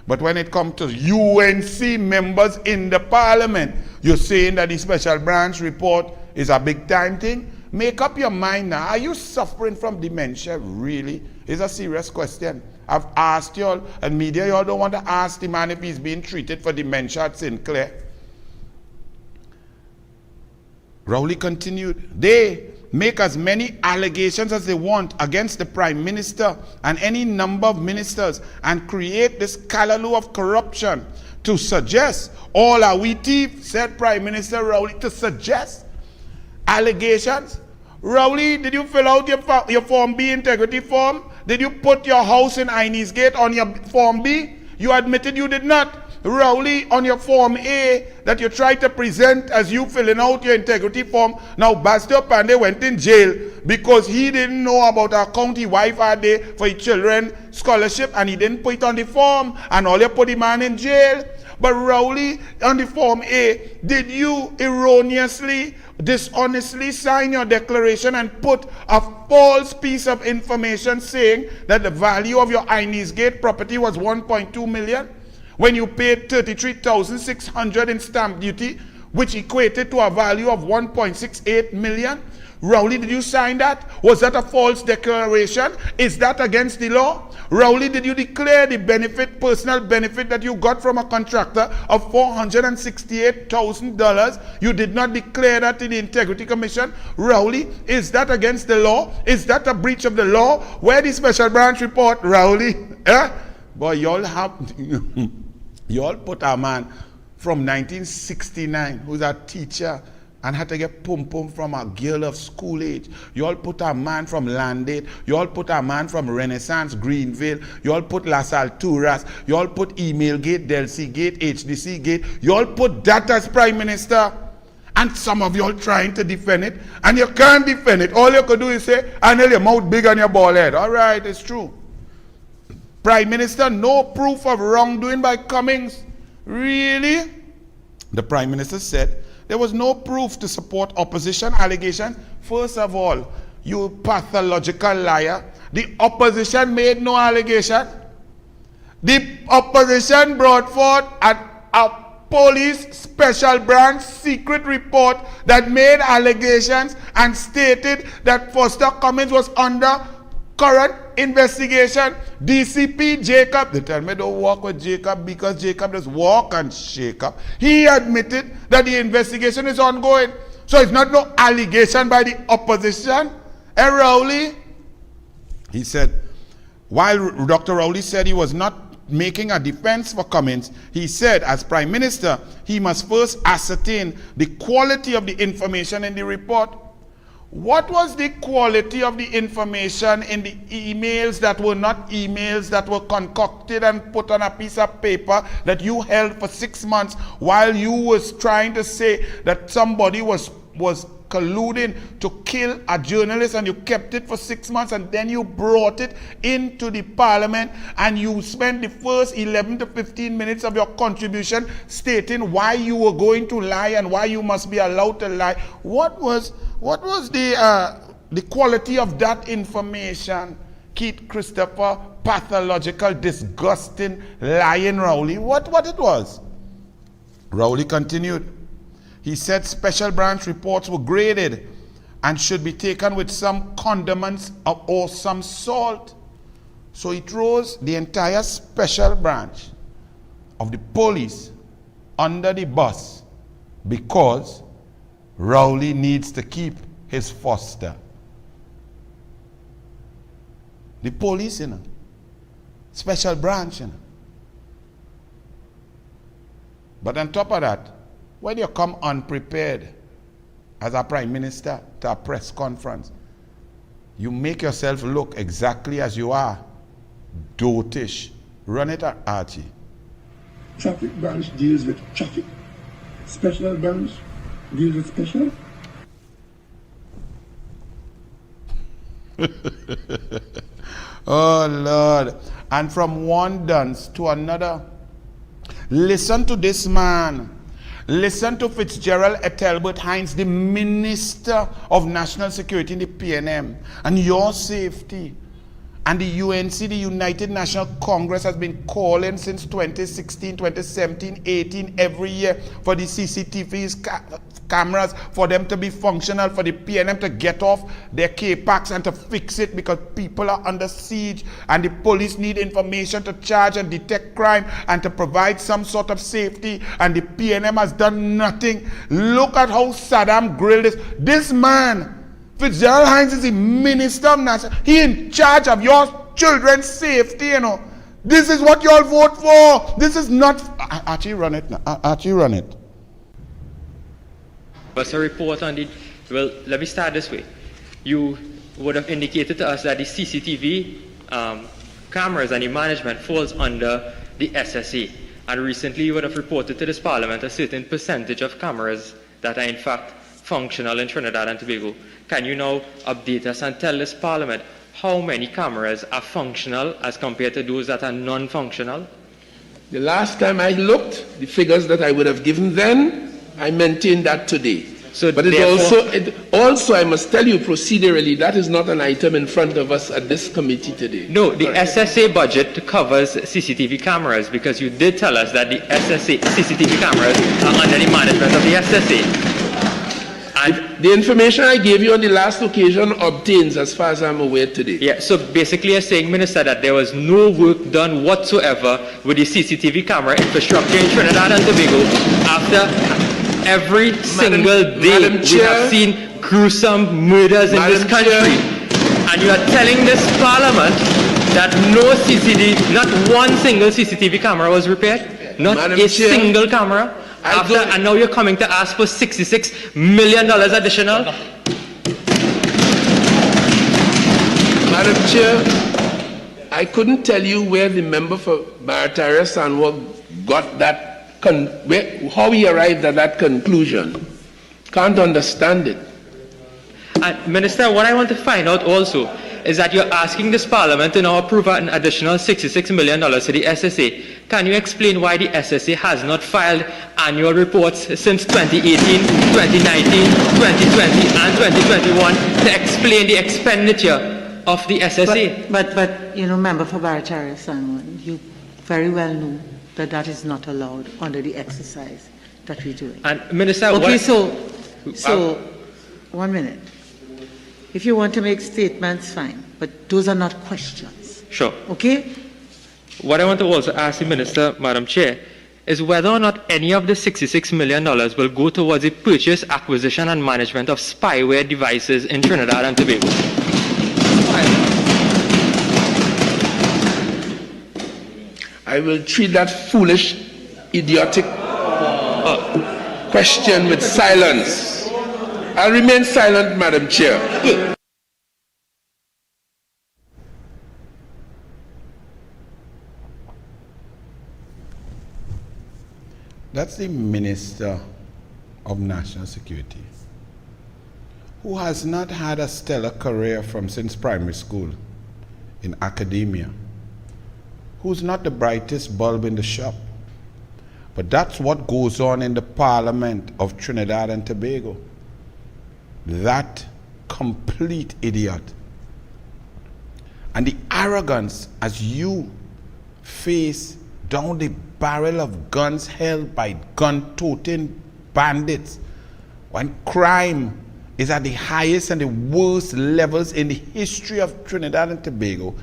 But when it comes to UNC members in the parliament, you're saying that the special branch report is a big-time thing? Make up your mind now. Are you suffering from dementia? Really? It's a serious question. I've asked y'all, and media, y'all don't want to ask the man if he's being treated for dementia at Sinclair. Rowley continued, they make as many allegations as they want against the prime minister and any number of ministers and create this callaloo of corruption to suggest all are we thieves, said Prime Minister Rowley, to suggest allegations. Rowley, did you fill out your Form B integrity form? Did you put your house in Inez Gate on your Form B? You admitted you did not. Rowley, on your Form A that you tried to present as you filling out your integrity form, now Bastio Pandey went in jail because he didn't know about our county Wi-Fi day for his children scholarship and he didn't put it on the form and all you put the man in jail. But Rowley, on the Form A, did you erroneously, dishonestly sign your declaration and put a false piece of information saying that the value of your Inez Gate property was 1.2 million? When you paid $33,600 in stamp duty, which equated to a value of 1.68 million. Rowley, did you sign that? Was that a false declaration? Is that against the law? Rowley, did you declare the benefit, personal benefit that you got from a contractor of $468,000? You did not declare that in the Integrity Commission. Rowley, is that against the law? Is that a breach of the law? Where the special branch report, Rowley? Boy, y'all have... Y'all put a man from 1969 who's a teacher and had to get pum-pum from a girl of school age. Y'all put a man from Landate. Y'all put a man from Renaissance, Greenville. Y'all put Las Alturas. Y'all put Emailgate, Delcy Gate, HDC Gate. Y'all put that as Prime Minister. And some of y'all trying to defend it. And you can't defend it. All you could do is say, Anel, your mouth big on your bald head. All right, it's true. Prime Minister, no proof of wrongdoing by Cummings. Really? The Prime Minister said there was no proof to support opposition allegations. First of all, you pathological liar, the opposition made no allegation. The opposition brought forth a police special branch secret report that made allegations and stated that Foster Cummings was under current investigation. DCP Jacob, they tell me don't walk with Jacob because Jacob just walk and shake up. He admitted that the investigation is ongoing. So it's not no allegation by the opposition. And Rowley, he said, while Dr. Rowley said he was not making a defense for Cummings, he said as Prime Minister, he must first ascertain the quality of the information in the report. What was the quality of the information in the emails that were not emails that were concocted and put on a piece of paper that you held for 6 months while you was trying to say that somebody was colluding to kill a journalist, and you kept it for 6 months, and then you brought it into the parliament and you spent the first 11 to 15 minutes of your contribution stating why you were going to lie and why you must be allowed to lie. What was the quality of that information? Keith Christopher, pathological, disgusting, lying Rowley. What it was? Rowley continued. He said special branch reports were graded and should be taken with some condiments or some salt. So he throws the entire special branch of the police under the bus because Rowley needs to keep his Foster. The police, special branch, But on top of that, when you come unprepared as a Prime Minister to a press conference, you make yourself look exactly as you are, dotish. Run it, Archie. Traffic branch deals with traffic. Special branch deals with special. Oh, Lord. And from one dunce to another. Listen to this man. Listen to Fitzgerald Ethelbert Hines, the Minister of National Security in the PNM, and your safety. And the UNC, the United National Congress, has been calling since 2016, 2017, 18, every year for the CCTVs, cameras, for them to be functional, for the PNM to get off their K-packs and to fix it because people are under siege and the police need information to charge and detect crime and to provide some sort of safety, and the PNM has done nothing. Look at how Saddam grilled this. This man, Fitzgerald Hines, is the Minister of National. He in charge of your children's safety, This is what you all vote for. This is not... Archie, run it now. Archie, run it. What's a report on the... Well, let me start this way. You would have indicated to us that the CCTV cameras and the management falls under the SSA. And recently you would have reported to this Parliament a certain percentage of cameras that are in fact functional in Trinidad and Tobago. Can you now update us and tell this Parliament how many cameras are functional as compared to those that are non-functional? The last time I looked, the figures that I would have given then, I maintain that today. So but it also, I must tell you procedurally, that is not an item in front of us at this committee today. No, the SSA budget covers CCTV cameras because you did tell us that the SSA CCTV cameras are under the management of the SSA. And the information I gave you on the last occasion obtains as far as I'm aware today. Yeah, so basically you're saying, Minister, that there was no work done whatsoever with the CCTV camera infrastructure in Trinidad and Tobago after every single day we have seen gruesome murders in this country. And you are telling this Parliament that no CCTV, not one single CCTV camera was repaired? Not a single camera? And now you're coming to ask for $66 million additional? Madam Chair, I couldn't tell you where the member for Barataria Sanwa got that, how he arrived at that conclusion. Can't understand it. Minister, what I want to find out also is that you're asking this Parliament to now approve an additional $66 million to the SSA. Can you explain why the SSA has not filed annual reports since 2018, 2019, 2020 and 2021 to explain the expenditure of the SSA? But Member for Barataria Sanwan, you very well know that that is not allowed under the exercise that we're doing. And Minister, okay, so 1 minute. If you want to make statements, fine, but those are not questions. Sure. Okay? What I want to also ask the Minister, Madam Chair, is whether or not any of the $66 million will go towards the purchase, acquisition, and management of spyware devices in Trinidad and Tobago. I will treat that foolish, idiotic question with silence. I'll remain silent, Madam Chair. That's the Minister of National Security, who has not had a stellar career since primary school in academia, who's not the brightest bulb in the shop. But that's what goes on in the Parliament of Trinidad and Tobago. That complete idiot. And the arrogance as you face down the barrel of guns held by gun-toting bandits when crime is at the highest and the worst levels in the history of Trinidad and Tobago,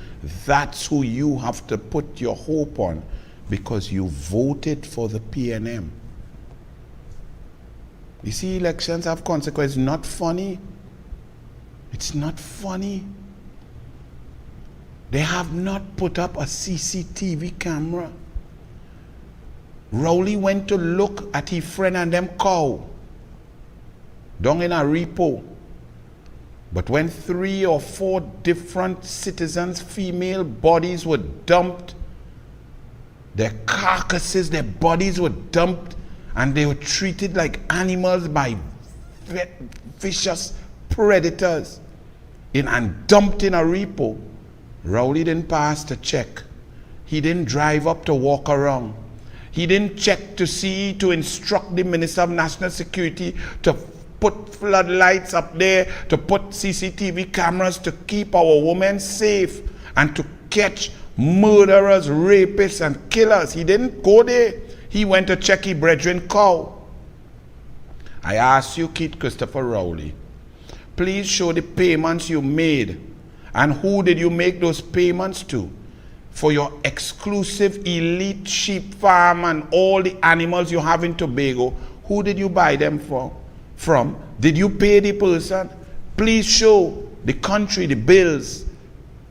that's who you have to put your hope on, because you voted for the PNM. You see, elections have consequences. Not funny. It's not funny. They have not put up a CCTV camera. Rowley went to look at his friend and them cow down in a repo. But when 3 or 4 different citizens' female bodies were dumped, their carcasses, their bodies were dumped, and they were treated like animals by vicious predators and dumped in a repo, Rowley didn't pass the check. He didn't drive up to walk around. He didn't check to instruct the Minister of National Security to put floodlights up there, to put CCTV cameras to keep our women safe and to catch murderers, rapists, and killers. He didn't go there. He went to check his brethren cow. I ask you, Keith Christopher Rowley, please show the payments you made and who did you make those payments to for your exclusive elite sheep farm and all the animals you have in Tobago. Who did you buy them from? Did you pay the person? Please show the country the bills,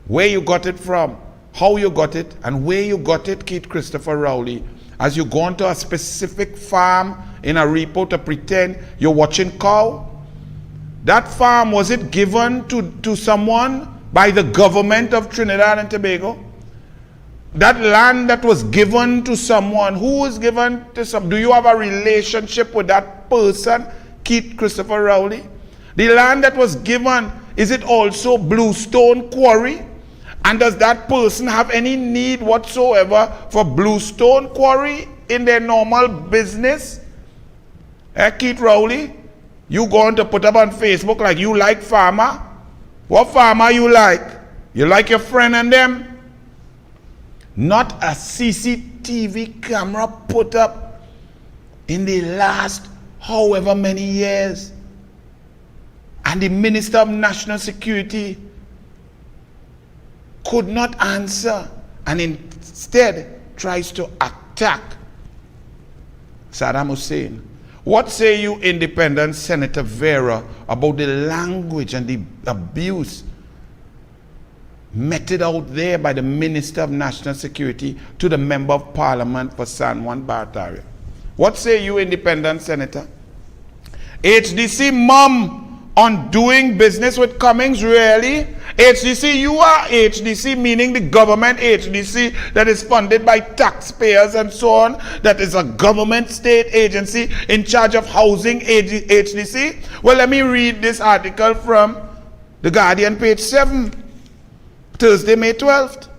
where you got it from, how you got it, and where you got it, Keith Christopher Rowley. As you go into a specific farm in a repo to pretend you're watching cow. That farm, was it given to someone by the government of Trinidad and Tobago? That land that was given to someone, who was given to some? Do you have a relationship with that person, Keith Christopher Rowley? The land that was given, is it also Bluestone Quarry? And does that person have any need whatsoever for Bluestone Quarry in their normal business? Keith Rowley, you going to put up on Facebook like you like farmer? What farmer you like? You like your friend and them? Not a CCTV camera put up in the last however many years. And the Minister of National Security could not answer and instead tries to attack Saddam Hussein. What say you, Independent Senator Vera, about the language and the abuse meted out there by the Minister of National Security to the Member of Parliament for San Juan Barataria? What say you, Independent Senator? HDC mum on doing business with Cummings, really? HDC, you are HDC, meaning the government HDC that is funded by taxpayers and so on, that is a government state agency in charge of housing HDC? Well, let me read this article from The Guardian, page 7, Thursday, May 12th.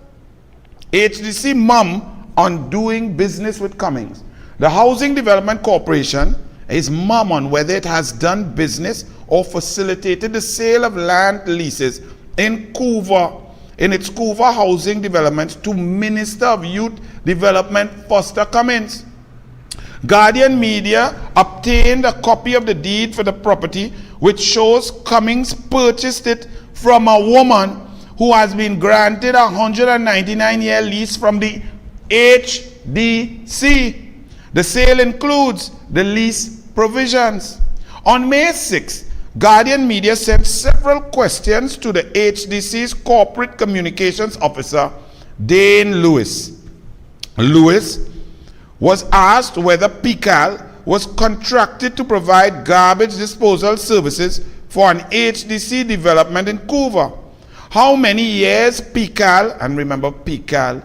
HDC mum on doing business with Cummings. The Housing Development Corporation is mum on whether it has done business or facilitated the sale of land leases in Couva in its Couva housing developments to Minister of Youth Development Foster Cummins. Guardian Media obtained a copy of the deed for the property, which shows Cummings purchased it from a woman who has been granted a 199-year lease from the HDC. The sale includes the lease provisions. On May 6, Guardian Media sent several questions to the HDC's Corporate Communications Officer, Dane Lewis. Lewis was asked whether PICAL was contracted to provide garbage disposal services for an HDC development in Couva. How many years PICAL, and remember PICAL,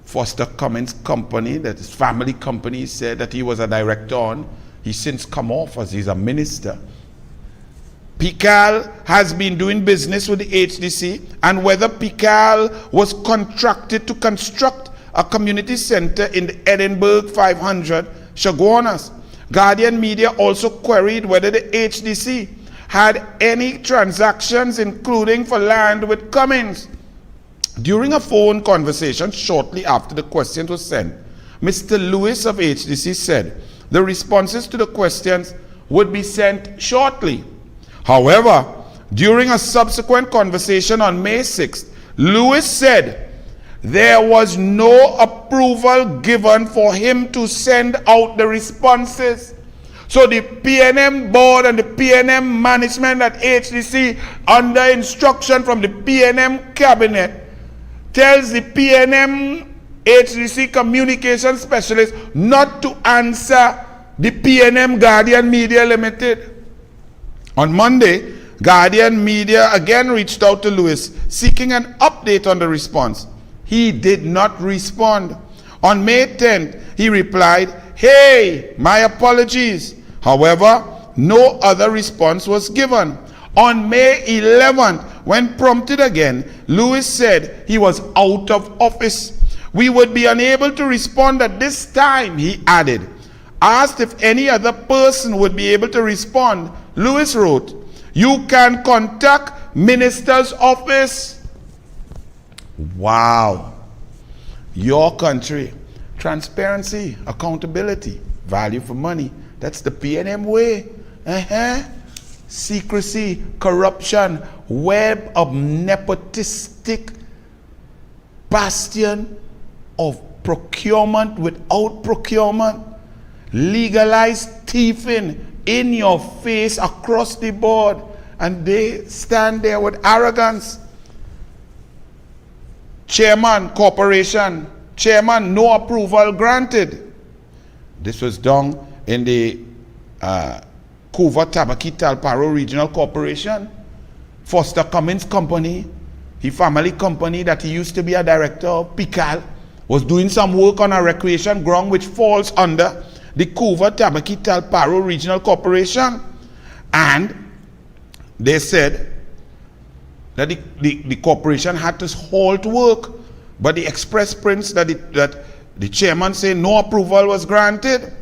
Foster Cummins Company, that his family company, said that he was a director on. He's since come off as he's a minister. PICAL has been doing business with the HDC, and whether PICAL was contracted to construct a community center in the Edinburgh 500 Chaguanas. Guardian Media also queried whether the HDC had any transactions, including for land with Cummins. During a phone conversation shortly after the questions were sent, Mr. Lewis of HDC said the responses to the questions would be sent shortly. However, during a subsequent conversation on May 6th, Lewis said there was no approval given for him to send out the responses. So the PNM board and the PNM management at HDC, under instruction from the PNM cabinet, tells the PNM HDC communication specialist not to answer the PNM Guardian Media Limited. On Monday, Guardian Media again reached out to Lewis seeking an update on the response. He did not respond. On May 10th, he replied, "Hey, my apologies." However, no other response was given. On May 11th, when prompted again, Lewis said he was out of office. "We would be unable to respond at this time," he added. Asked if any other person would be able to respond, Lewis wrote, "You can contact Minister's office." Wow. Your country. Transparency, accountability, value for money. That's the PNM way. Secrecy, corruption, web of nepotistic bastion of procurement without procurement, legalized thieving in your face across the board, and they stand there with arrogance. Chairman, corporation, chairman, no approval granted. This was done in the Couva Tabaki Talparo Regional Corporation. Foster Cummins Company, his family company that he used to be a director of, PICAL, was doing some work on a recreation ground which falls under the Couva Tabaki Talparo Regional Corporation. And they said that the corporation had to halt work, but the express prints that the chairman said no approval was granted.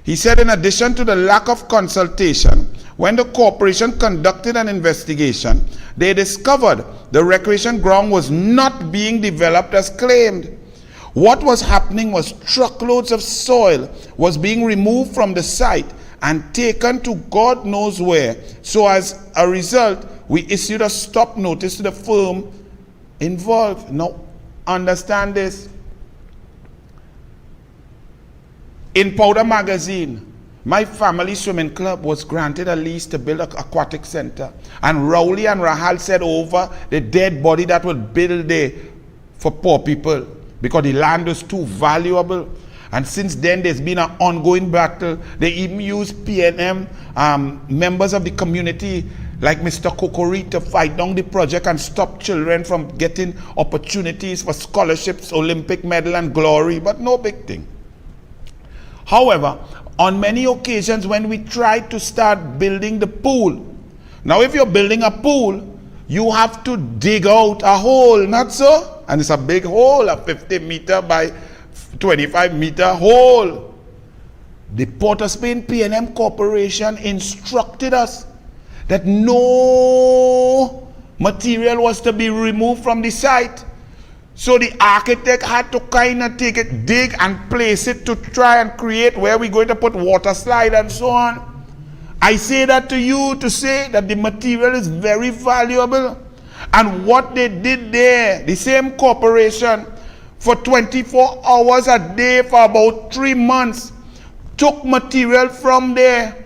He said in addition to the lack of consultation, when the corporation conducted an investigation, they discovered the recreation ground was not being developed as claimed. What was happening was truckloads of soil was being removed from the site and taken to God knows where. So as a result, we issued a stop notice to the firm involved. Now, understand this. In Powder Magazine, my family swimming club was granted a lease to build an aquatic center. And Rowley and Rahal said over the dead body that would build there for poor people because the land was too valuable. And since then, there's been an ongoing battle. They even use PNM members of the community like Mr. Kokori to fight down the project and stop children from getting opportunities for scholarships, Olympic medal and glory, but no big thing. However, on many occasions when we tried to start building the pool, now if you're building a pool, you have to dig out a hole, not so? And it's a big hole, a 50 meter by 25 meter hole. The Port of Spain PNM Corporation instructed us that no material was to be removed from the site. So the architect had to kind of take it, dig and place it to try and create where we're going to put water slide and so on. I say that to you to say that the material is very valuable. And what they did there, the same corporation, for 24 hours a day for about 3 months, took material from there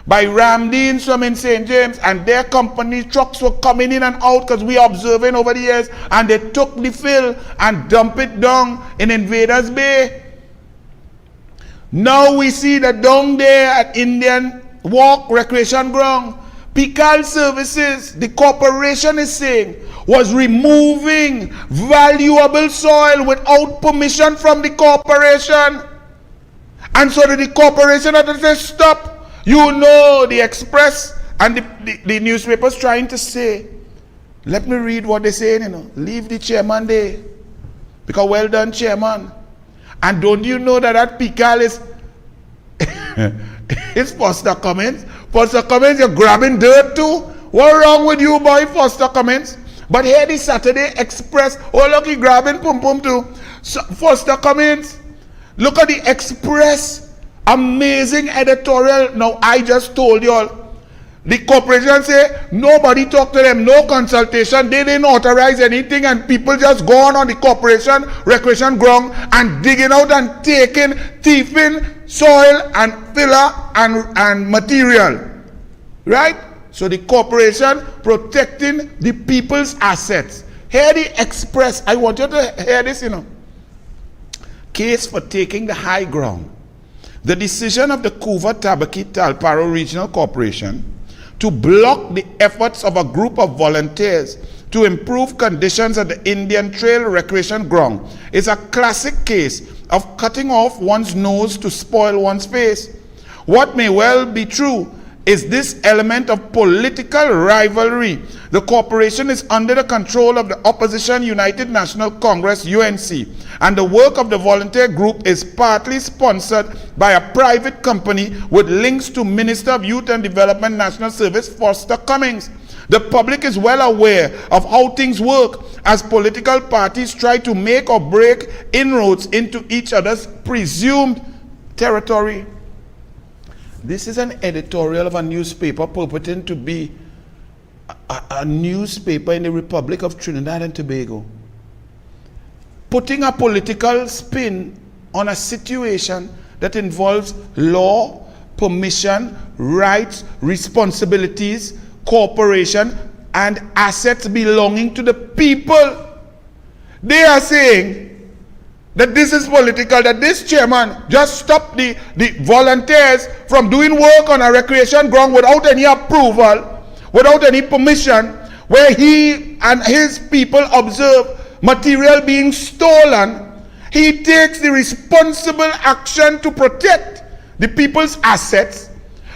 by Ramdean, some in St. James, and their company trucks were coming in and out because we are observing over the years, and they took the fill and dump it down in Invaders Bay. Now we see that down there at Indian Walk Recreation Ground, Pical Services, the corporation is saying, was removing valuable soil without permission from the corporation. And so the corporation had to say, stop. You know, the Express and the newspapers trying to say, let me read what they're saying, you know, leave the chairman there. Because well done, chairman. And don't you know that Pical is, it's Foster Cummins. Foster Cummins, you're grabbing dirt too? What wrong with you, boy, Foster Cummins? But here the Saturday Express, oh look, he grabbing pum pum too. So, Foster Cummins, look at the Express. Amazing editorial. Now I just told you all, the corporation say nobody talked to them, no consultation, they didn't authorize anything, and people just gone on the corporation recreation ground and digging out and taking, thieving soil and filler and material. Right? So the corporation protecting the people's assets. Here the Express, I want you to hear this, you know. Case for taking the high ground. The decision of the Couva Tabaki Talparo Regional Corporation to block the efforts of a group of volunteers to improve conditions at the Indian Trail Recreation Ground is a classic case of cutting off one's nose to spoil one's face. What may well be true is this element of political rivalry. The corporation is under the control of the opposition United National Congress, UNC, and the work of the volunteer group is partly sponsored by a private company with links to Minister of Youth and Development National Service, Foster Cummins. The public is well aware of how things work as political parties try to make or break inroads into each other's presumed territory. This is an editorial of a newspaper purporting to be a newspaper in the Republic of Trinidad and Tobago. Putting a political spin on a situation that involves law, permission, rights, responsibilities, cooperation, and assets belonging to the people. They are saying that this is political, that this chairman just stopped the volunteers from doing work on a recreation ground without any approval, without any permission, where he and his people observe material being stolen. He takes the responsible action to protect the people's assets.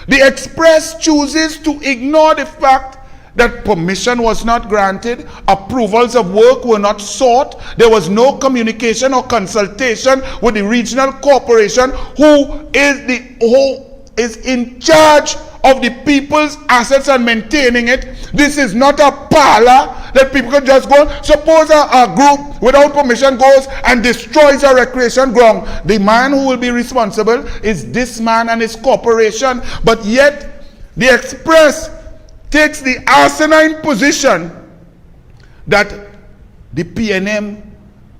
The Express chooses to ignore the fact that permission was not granted, approvals of work were not sought, there was no communication or consultation with the regional corporation who is in charge of the people's assets and maintaining it. This is not a parlor that people can just go. Suppose a group without permission goes and destroys a recreation ground. The man who will be responsible is this man and his corporation. But yet the Express takes the asinine position that the PNM,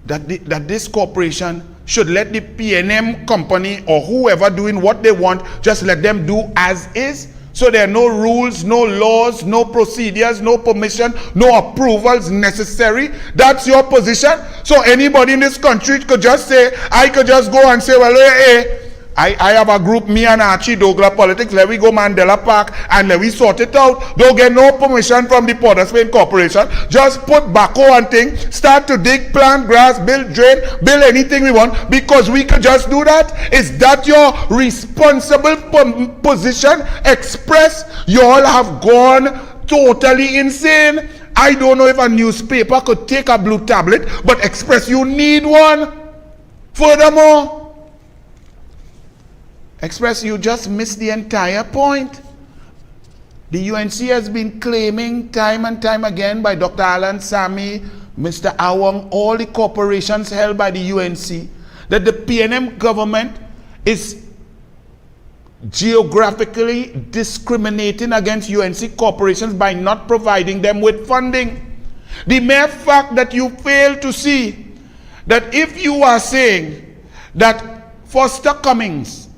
that this corporation should let the PNM company or whoever doing what they want, just let them do as is. So there are no rules, no laws, no procedures, no permission, no approvals necessary. That's your position. So anybody in this country could just say, I could just go and say, well, hey, I have a group, me and Archie, douglAR Politics, let we go Mandela Park and let we sort it out. Don't get no permission from the Port of Spain Corporation. Just put backhoe and thing, start to dig, plant grass, build drain, build anything we want, because we could just do that. Is that your responsible position? Express, you all have gone totally insane. I don't know if a newspaper could take a blue tablet, but Express, you need one. Furthermore, Express, you just missed the entire point. The UNC has been claiming time and time again by Dr. Alan Sami, Mr. Awang, all the corporations held by the UNC, that the PNM government is geographically discriminating against UNC corporations by not providing them with funding. The mere fact that you fail to see that if you are saying that Foster Cummings,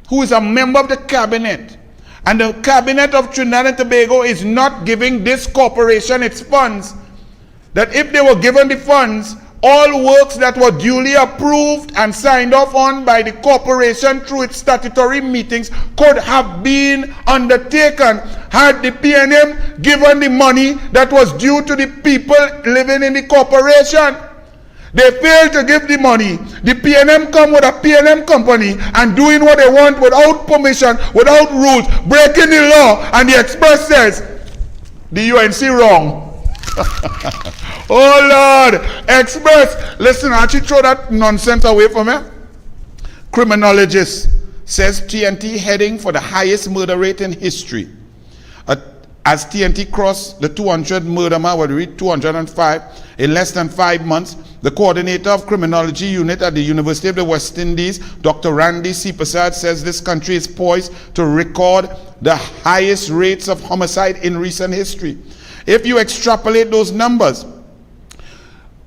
who is a member of the cabinet, and the cabinet of Trinidad and Tobago is not giving this corporation its funds, that if they were given the funds, all works that were duly approved and signed off on by the corporation through its statutory meetings could have been undertaken had the PNM given the money that was due to the people living in the corporation. They failed to give the money. The PNM come with a PNM company and doing what they want without permission, without rules, breaking the law, and the Express says, the UNC wrong. Oh Lord, Express, listen, actually throw that nonsense away from me. Criminologist says TNT heading for the highest murder rate in history. As TNT crossed the 200 murder mark, we reached 205 in less than 5 months. The coordinator of criminology unit at the University of the West Indies, Dr. Randy C. Prasad, says this country is poised to record the highest rates of homicide in recent history. If you extrapolate those numbers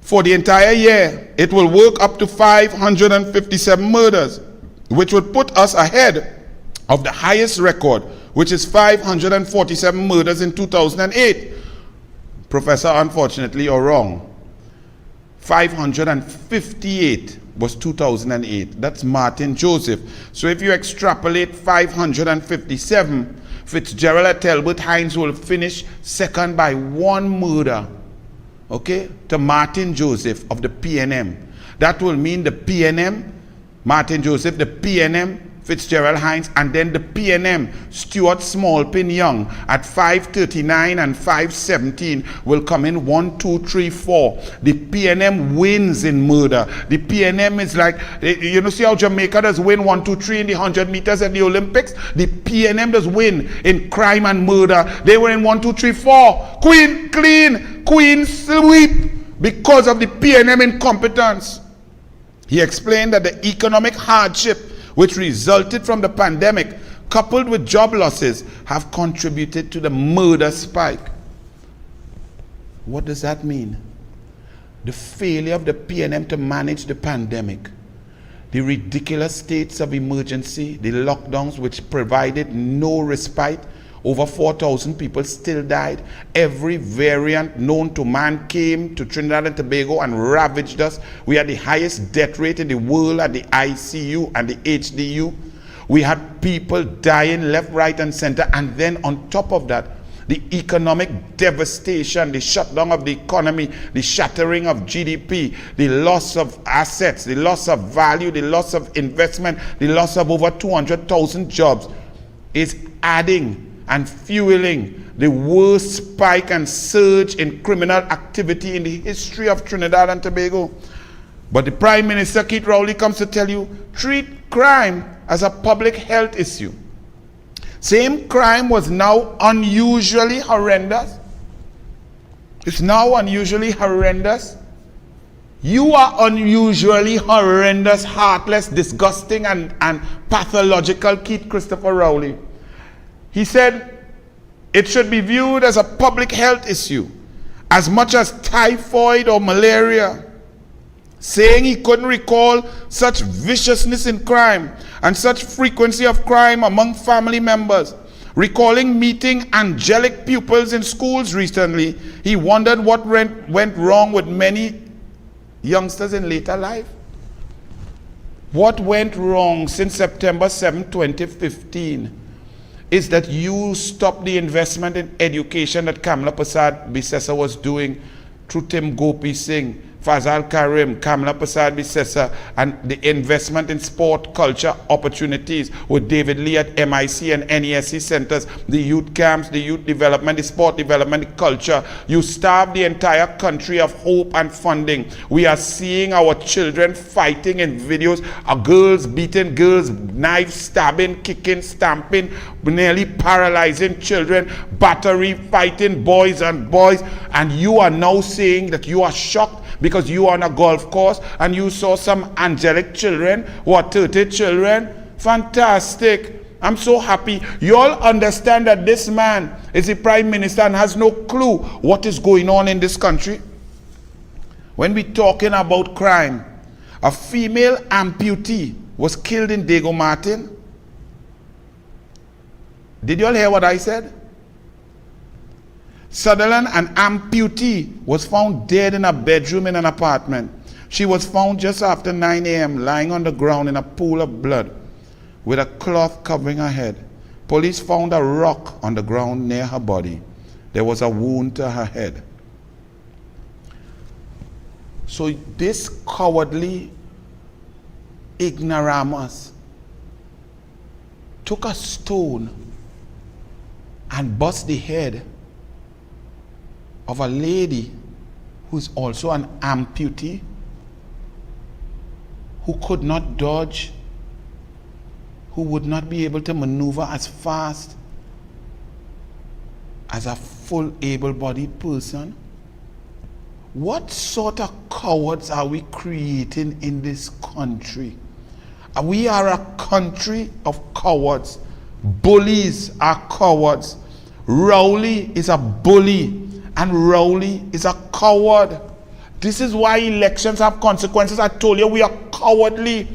for the entire year, it will work up to 557 murders, which would put us ahead of the highest record, which is 547 murders in 2008. Professor, unfortunately, you're wrong. 558 was 2008. That's Martin Joseph. So if you extrapolate 557, Fitzgerald at Talbot Hines will finish second by 1 murder, okay, to Martin Joseph of the PNM. That will mean the PNM, Martin Joseph, the PNM, Fitzgerald Hines, and then the PNM, Stuart Smallpin Young, at 539 and 517 will come in 1, 2, 3, 4. The PNM wins in murder. The PNM is like, you know, see how Jamaica does win 1, 2, 3 in the 100 meters at the Olympics? The PNM does win in crime and murder. They were in 1, 2, 3, 4. Queen clean, Queen sweep, because of the PNM incompetence. He explained that the economic hardship which resulted from the pandemic, coupled with job losses, have contributed to the murder spike. What does that mean? The failure of the PNM to manage the pandemic, the ridiculous states of emergency, the lockdowns which provided no respite. Over 4,000 people still died. Every variant known to man came to Trinidad and Tobago and ravaged us. We had the highest death rate in the world at the ICU and the HDU. We had people dying left, right, and center. And then on top of that, the economic devastation, the shutdown of the economy, the shattering of GDP, the loss of assets, the loss of value, the loss of investment, the loss of over 200,000 jobs is adding and fueling the worst spike and surge in criminal activity in the history of Trinidad and Tobago. But the Prime Minister, Keith Rowley, comes to tell you, treat crime as a public health issue. Same crime was now unusually horrendous. It's now unusually horrendous. You are unusually horrendous, heartless, disgusting, and pathological, Keith Christopher Rowley. He said it should be viewed as a public health issue as much as typhoid or malaria, saying he couldn't recall such viciousness in crime and such frequency of crime among family members. Recalling meeting angelic pupils in schools recently, he wondered what went wrong with many youngsters in later life. What went wrong since September 7, 2015? Is that you stop the investment in education that Kamla Prasad Bisesa was doing through Tim Gopi Singh Fazal Karim, Kamla Prasad Bisesa, and the investment in sport culture opportunities with David Lee at MIC and NESC centers, the youth camps, the youth development, the sport development, the culture. You starve the entire country of hope and funding. We are seeing our children fighting in videos, girls beating girls, knife stabbing, kicking, stamping, nearly paralyzing children, battery fighting boys and boys, and you are now saying that you are shocked because you are on a golf course and you saw some angelic children who are 30 children. Fantastic. I'm so happy. You all understand that this man is the prime minister and has no clue what is going on in this country. When we're talking about crime, a female amputee was killed in Diego Martin. Did you all hear what I said? Sutherland, an amputee, was found dead in a bedroom in an apartment. She was found just after 9 a.m. lying on the ground in a pool of blood with a cloth covering her head. Police found a rock on the ground near her body. There was a wound to her head. So this cowardly ignoramus took a stone and bust the head of a lady who's also an amputee, who could not dodge, who would not be able to maneuver as fast as a full able-bodied person. What sort of cowards are we creating in this country? We are a country of cowards. Bullies are cowards. Rowley is a bully, and Rowley is a coward. This is why elections have consequences. I told you we are cowardly.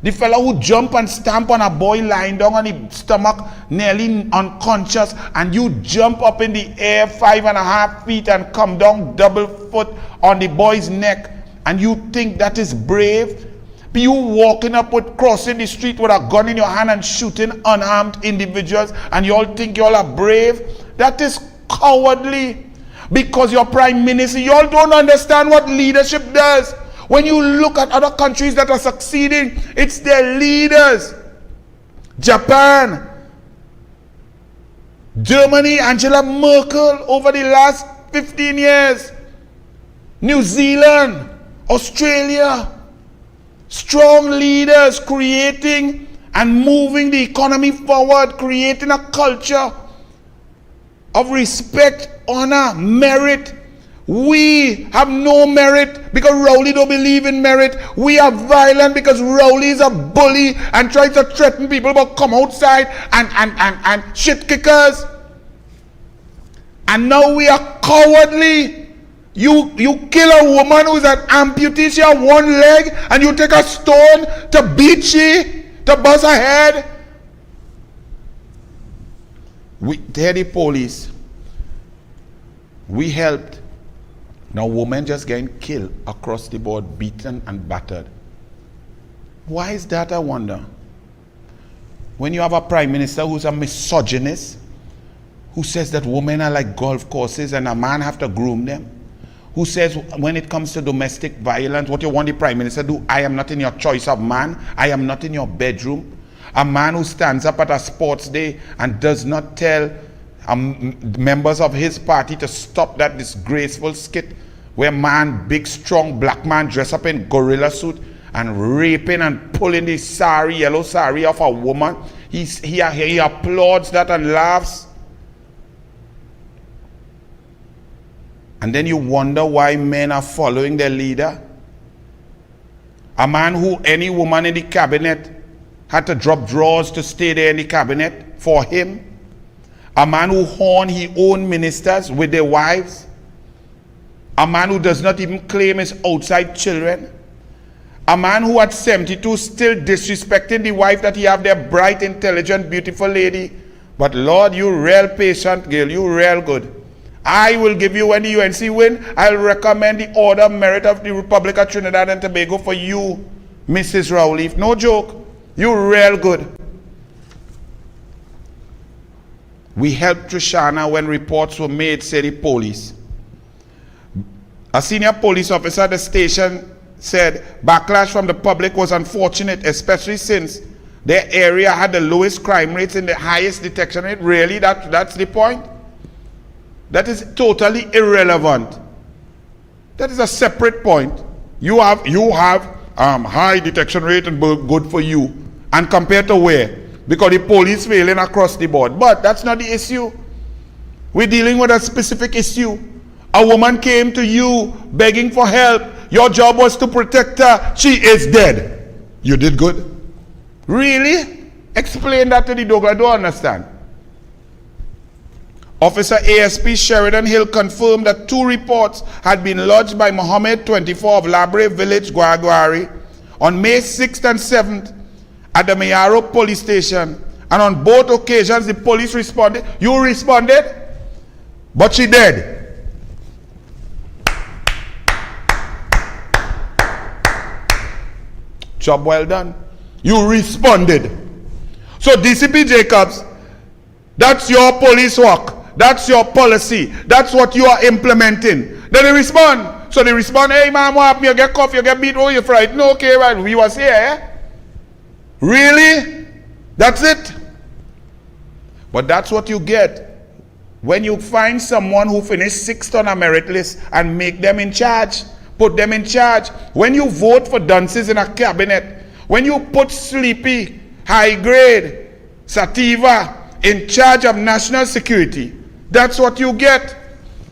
The fellow who jump and stamp on a boy lying down on his stomach, nearly unconscious, and you jump up in the air 5.5 feet and come down double foot on the boy's neck, and you think that is brave? Be you walking up with crossing the street with a gun in your hand and shooting unarmed individuals, and you all think you all are brave? That is cowardly. Because your prime minister, you all don't understand what leadership does. When you look at other countries that are succeeding, it's their leaders. Japan, Germany, Angela Merkel over the last 15 years. New Zealand, Australia. Strong leaders creating and moving the economy forward, creating a culture of respect, honor, merit. We have no merit because Rowley don't believe in merit. We are violent because Rowley is a bully and tries to threaten people about come outside and shit kickers. And now we are cowardly. You kill a woman who's an amputee, she has one leg, and you take a stone to beat she, to bust her head. They're the police. We helped. Now women just getting killed across the board, beaten and battered. Why is that, I wonder? When you have a prime minister who's a misogynist, who says that women are like golf courses and a man have to groom them, who says when it comes to domestic violence, what you want the prime minister to do, I am not in your choice of man, I am not in your bedroom. A man who stands up at a sports day and does not tell members of his party to stop that disgraceful skit where big strong black man dressed up in gorilla suit and raping and pulling the yellow sari off a woman. He applauds that and laughs. And then you wonder why men are following their leader. A man who any woman in the cabinet had to drop drawers to stay there in the cabinet for him. A man who horned his own ministers with their wives. A man who does not even claim his outside children. A man who at 72 still disrespecting the wife that he have, their bright, intelligent, beautiful lady. But Lord, you real patient girl, you real good. I will give you, when the UNC win, I'll recommend the Order of Merit of the Republic of Trinidad and Tobago for you, Mrs. Rowley. No joke. You real good. We helped Trishana when reports were made, said the police. A senior police officer at the station said backlash from the public was unfortunate, especially since their area had the lowest crime rates and the highest detection rate. Really? That's the point? That is totally irrelevant. That is a separate point. You have high detection rate and good for you. And compared to where? Because the police failing across the board. But that's not the issue. We're dealing with a specific issue. A woman came to you begging for help. Your job was to protect her. She is dead. You did good. Really? Explain that to the dog. I don't understand. Officer ASP Sheridan Hill confirmed that 2 reports had been lodged by Mohammed, 24 of Labre Village, Guaguari, on May 6th and 7th at the Mayaro police station. And on both occasions, the police responded. You responded? But she dead. Job well done. You responded. So DCP Jacobs, that's your police work. That's your policy. That's what you are implementing. Then they respond. So they respond, hey man, what happened? You get cuffed, you get beat, oh you frightened. No, okay, right. We was here, eh? Really? That's it? But that's what you get when you find someone who finished 6th on a merit list and make them in charge. Put them in charge. When you vote for dunces in a cabinet, when you put Sleepy, High Grade, Sativa in charge of national security, that's what you get.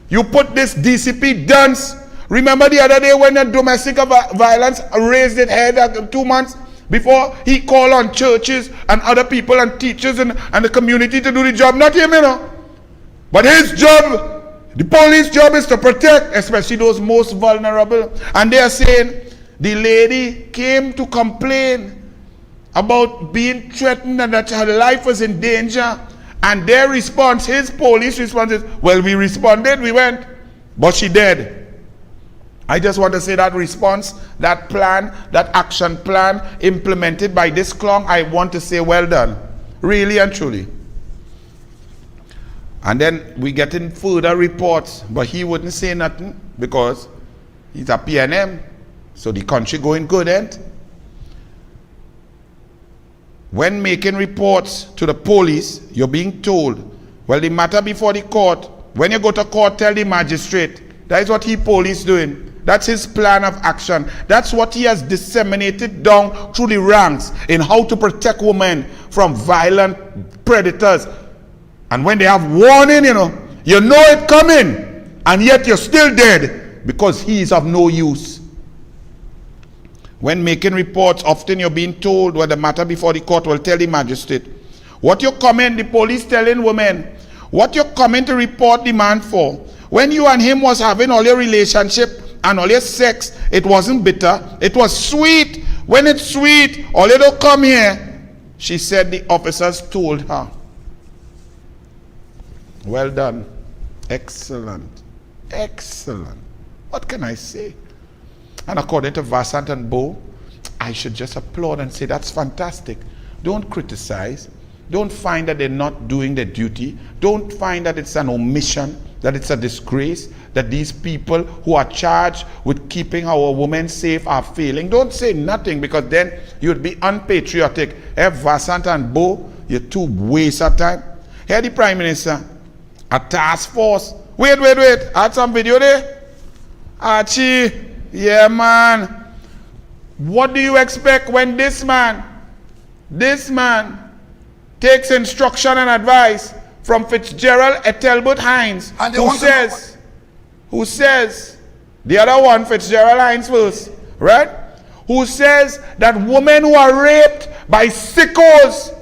You put this DCP dunce. Remember the other day when the domestic violence raised its head 2 months before? He called on churches and other people and teachers and the community to do the job. Not him, you know. But his job, the police job, is to protect, especially those most vulnerable. And they are saying the lady came to complain about being threatened and that her life was in danger. And their response, his police response is, well, we responded, we went, but she dead. I just want to say that response, that plan, that action plan implemented by this clown, I want to say well done. Really and truly. And then we get in further reports, but he wouldn't say nothing because he's a PNM. So the country going good, ain't? When making reports to the police, you're being told, well, the matter before the court, when you go to court, tell the magistrate. That is what police doing. That's his plan of action. That's what he has disseminated down through the ranks in how to protect women from violent predators. And when they have warning, you know it coming, and yet you're still dead because he is of no use. When making reports, often you're being told, well, the matter before the court will tell the magistrate. What you're coming, the police telling women, what you're coming to report the man for. When you and him was having all your relationship and all your sex, it wasn't bitter, it was sweet. When it's sweet, all you don't come here. She said the officers told her. Well done. Excellent. Excellent. What can I say? And according to Vassant and Bo, I should just applaud and say that's fantastic. Don't criticize. Don't find that they're not doing their duty. Don't find that it's an omission, that it's a disgrace, that these people who are charged with keeping our women safe are failing. Don't say nothing, because then you'd be unpatriotic. Vassant and Bo, you're too waste of time. Here the Prime Minister, a task force. Wait. I had some video there. Archie. Yeah, man. What do you expect when this man takes instruction and advice from Fitzgerald Ethelbert Hines, who says, the other one, Fitzgerald Hines first, right? Who says that women who are raped by sickos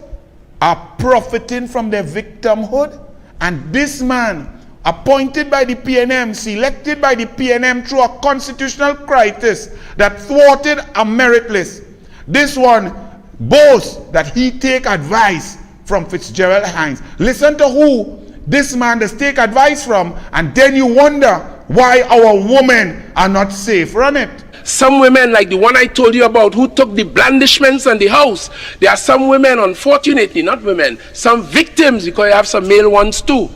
are profiting from their victimhood? And this man, appointed by the PNM, selected by the PNM through a constitutional crisis that thwarted a merit list. This one boasts that he take advice from Fitzgerald Hines. Listen to who this man does take advice from, and then you wonder why our women are not safe. Run it. Some women, like the one I told you about, who took the blandishments on the house, there are some women, unfortunately, not women, some victims, because you have some male ones too.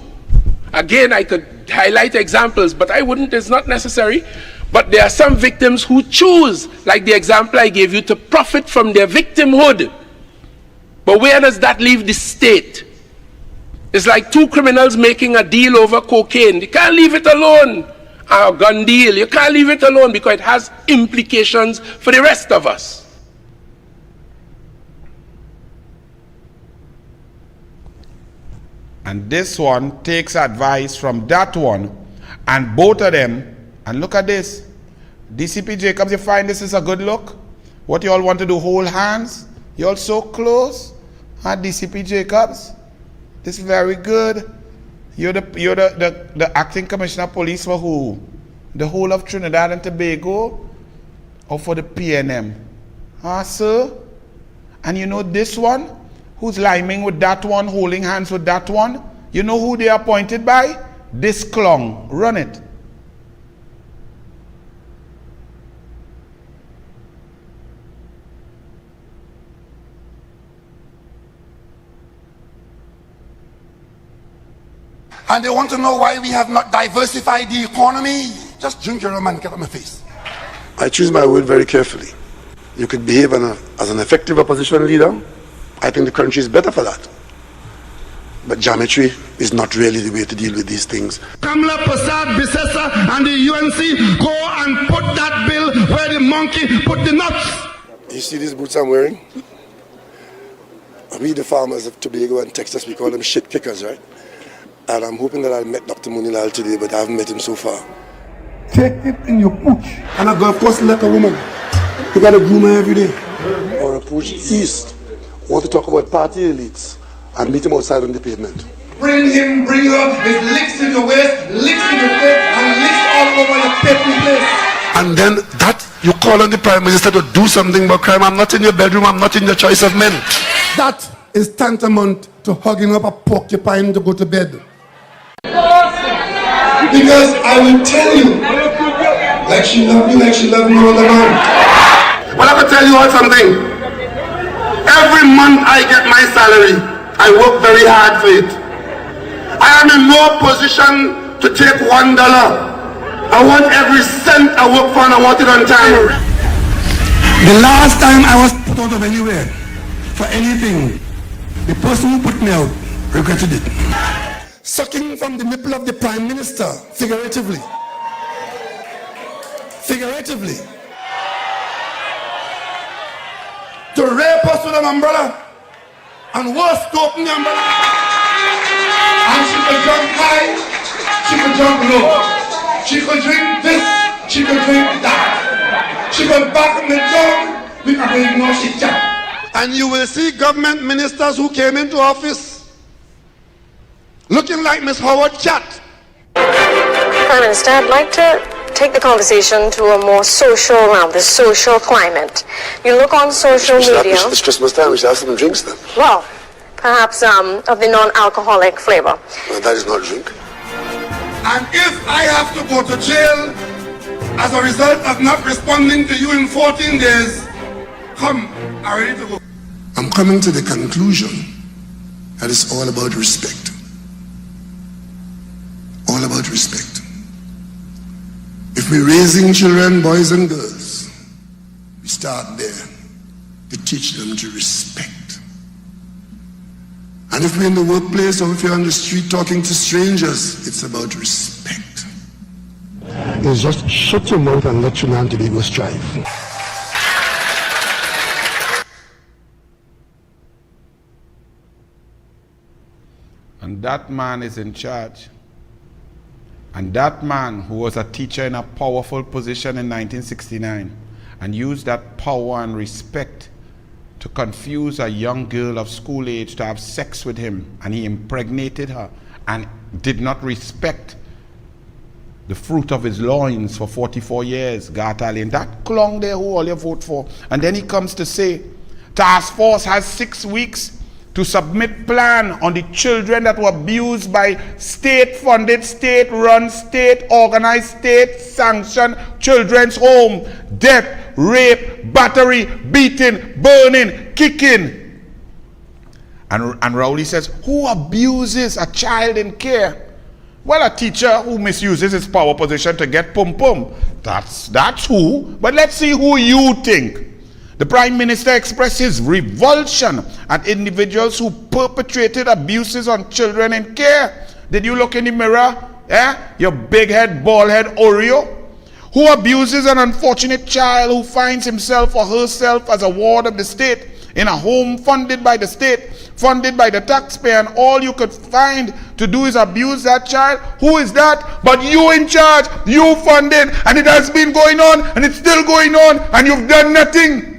Again, I could highlight examples, but I wouldn't, it's not necessary. But there are some victims who choose, like the example I gave you, to profit from their victimhood. But where does that leave the state? It's like two criminals making a deal over cocaine. You can't leave it alone. A gun deal, you can't leave it alone because it has implications for the rest of us. And this one takes advice from that one, and both of them, and look at this. DCP Jacobs, you find this is a good look? What you all want to do, hold hands? You all so close? Huh, DCP Jacobs? This is very good. You're the acting commissioner of police for who? The whole of Trinidad and Tobago? Or for the PNM? Huh, sir? And you know this one? Who's liming with that one, holding hands with that one? You know who they are appointed by? This clown. Run it. And they want to know why we have not diversified the economy. Just drink your rum and get on my face. I choose my word very carefully. You could behave as an effective opposition leader. I think the country is better for that. But geometry is not really the way to deal with these things. Kamala Prasad, Bisesa, and the UNC go and put that bill where the monkey put the nuts. You see these boots I'm wearing? We, the farmers of Tobago and Texas, we call them shit kickers, right? And I'm hoping that I'll meet Dr. Munilal today, but I haven't met him so far. Take it in your pooch. And a golf course like a woman. You got a groomer every day. Or a pooch east. Want to talk about party elites and meet him outside on the pavement. Bring him, bring her, with licks in your waist, licks in your face, and licks all over your paper place. And then that, you call on the Prime Minister to do something about crime. I'm not in your bedroom, I'm not in your choice of men. That is tantamount to hugging up a porcupine to go to bed. Because I will tell you, like she loved me all along. Well, I will tell you all something. Every month I get my salary. I work very hard for it. I am in no position to take $1. I want every cent I work for and I want it on time. The last time I was put out of anywhere for anything, the person who put me out regretted it. Sucking from the nipple of the Prime Minister, figuratively. Figuratively. To rape us with an umbrella, and worse, to open the umbrella. And she could jump high, she could jump low. She could drink this, she could drink that. She could back in the jug, we could ignore she chat. And you will see government ministers who came into office looking like Miss Howard Chat. Prime Minister, I'd like to take the conversation to a more social realm, the social climate. You look on social media. It's Christmas time, we should have some drinks then. Well, perhaps of the non-alcoholic flavor. Well, that is not drink. And if I have to go to jail as a result of not responding to you in 14 days, come, I'm ready to go. I'm coming to the conclusion that it's all about respect. All about respect. If we're raising children, boys and girls, we start there to teach them to respect. And if we're in the workplace or if you're on the street talking to strangers, it's about respect. It's just shut your mouth and let Trinidad and Tobago strive. And that man is in charge. And that man who was a teacher in a powerful position in 1969 and used that power and respect to confuse a young girl of school age to have sex with him, and he impregnated her and did not respect the fruit of his loins for 44 years, Gartalian. That clung there who all you vote for. And then he comes to say, task force has 6 weeks to submit plan on the children that were abused by state-funded, state-run, state-organized, state-sanctioned children's home. Death, rape, battery, beating, burning, kicking. And Rowley says, who abuses a child in care? Well, a teacher who misuses his power position to get pum-pum. That's who. But let's see who you think. The Prime Minister expressed his revulsion at individuals who perpetrated abuses on children in care. Did you look in the mirror? You big head, bald head Oreo? Who abuses an unfortunate child who finds himself or herself as a ward of the state in a home funded by the state, funded by the taxpayer, and all you could find to do is abuse that child? Who is that? But you in charge, you funded, and it has been going on, and it's still going on, and you've done nothing.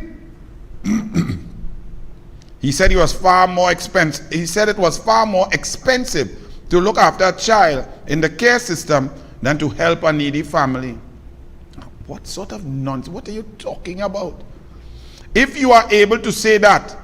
He said it was far more expensive to look after a child in the care system than to help a needy family. What sort of nonsense? What are you talking about? If you are able to say that,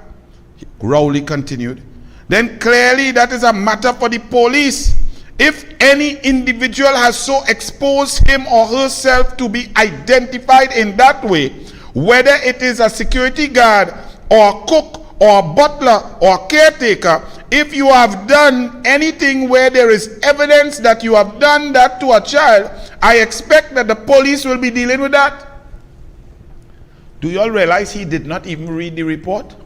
Rowley continued, then clearly that is a matter for the police. If any individual has so exposed him or herself to be identified in that way, whether it is a security guard or a cook or a butler or a caretaker, if you have done anything where there is evidence that you have done that to a child, I expect that the police will be dealing with that. Do you all realize he did not even read the report?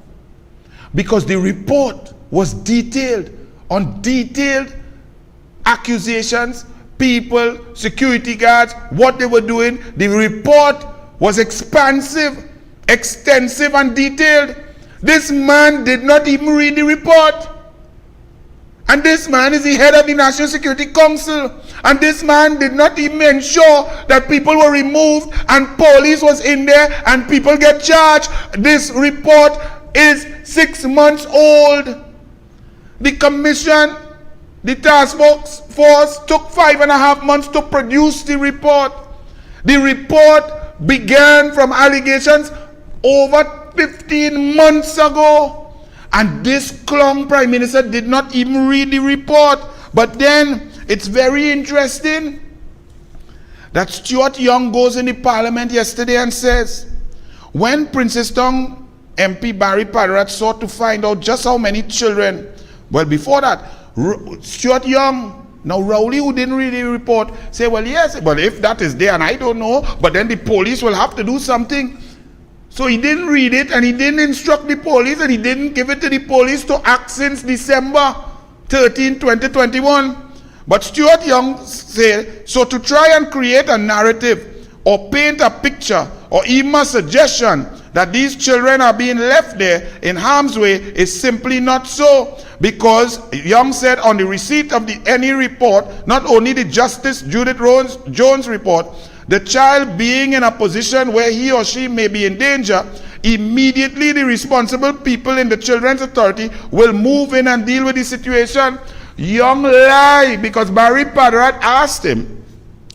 Because the report was detailed on detailed accusations, people, security guards, what they were doing. The report was expansive, extensive, and detailed. This man did not even read the report. And this man is the head of the National Security Council. And this man did not even ensure that people were removed and police was in there and people get charged. This report is 6 months old. The commission, the task force took 5.5 months to produce the report. The report began from allegations over 15 months ago. And this clown Prime Minister did not even read the report. But then, it's very interesting that Stuart Young goes in the parliament yesterday and says, when Princetown MP Barry Padarat sought to find out just how many children, well, before that, Stuart Young, now Rowley, who didn't read the report, say, well, yes, but if that is there, and I don't know, but then the police will have to do something. So he didn't read it, and he didn't instruct the police, and he didn't give it to the police to act since December 13, 2021. But Stuart Young said, so to try and create a narrative or paint a picture or even a suggestion that these children are being left there in harm's way is simply not so. Because Young said on the receipt of any report, not only the Justice Judith Jones report, the child being in a position where he or she may be in danger, immediately the responsible people in the Children's Authority will move in and deal with the situation. Young lied, because Barry Padarat asked him,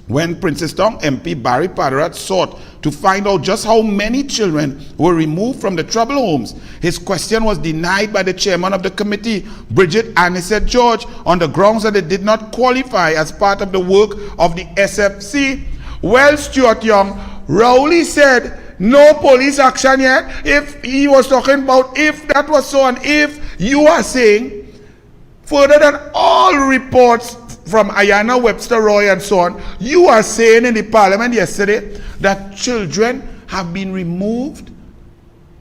when Princetown MP Barry Padarat sought to find out just how many children were removed from the trouble homes, his question was denied by the chairman of the committee, Bridget Anisette George, on the grounds that it did not qualify as part of the work of the SFC. Well, Stuart Young, Rowley said no police action yet. If he was talking about if that was so, and if you are saying, further than all reports from Ayanna Webster Roy and so on, you are saying in the parliament yesterday that children have been removed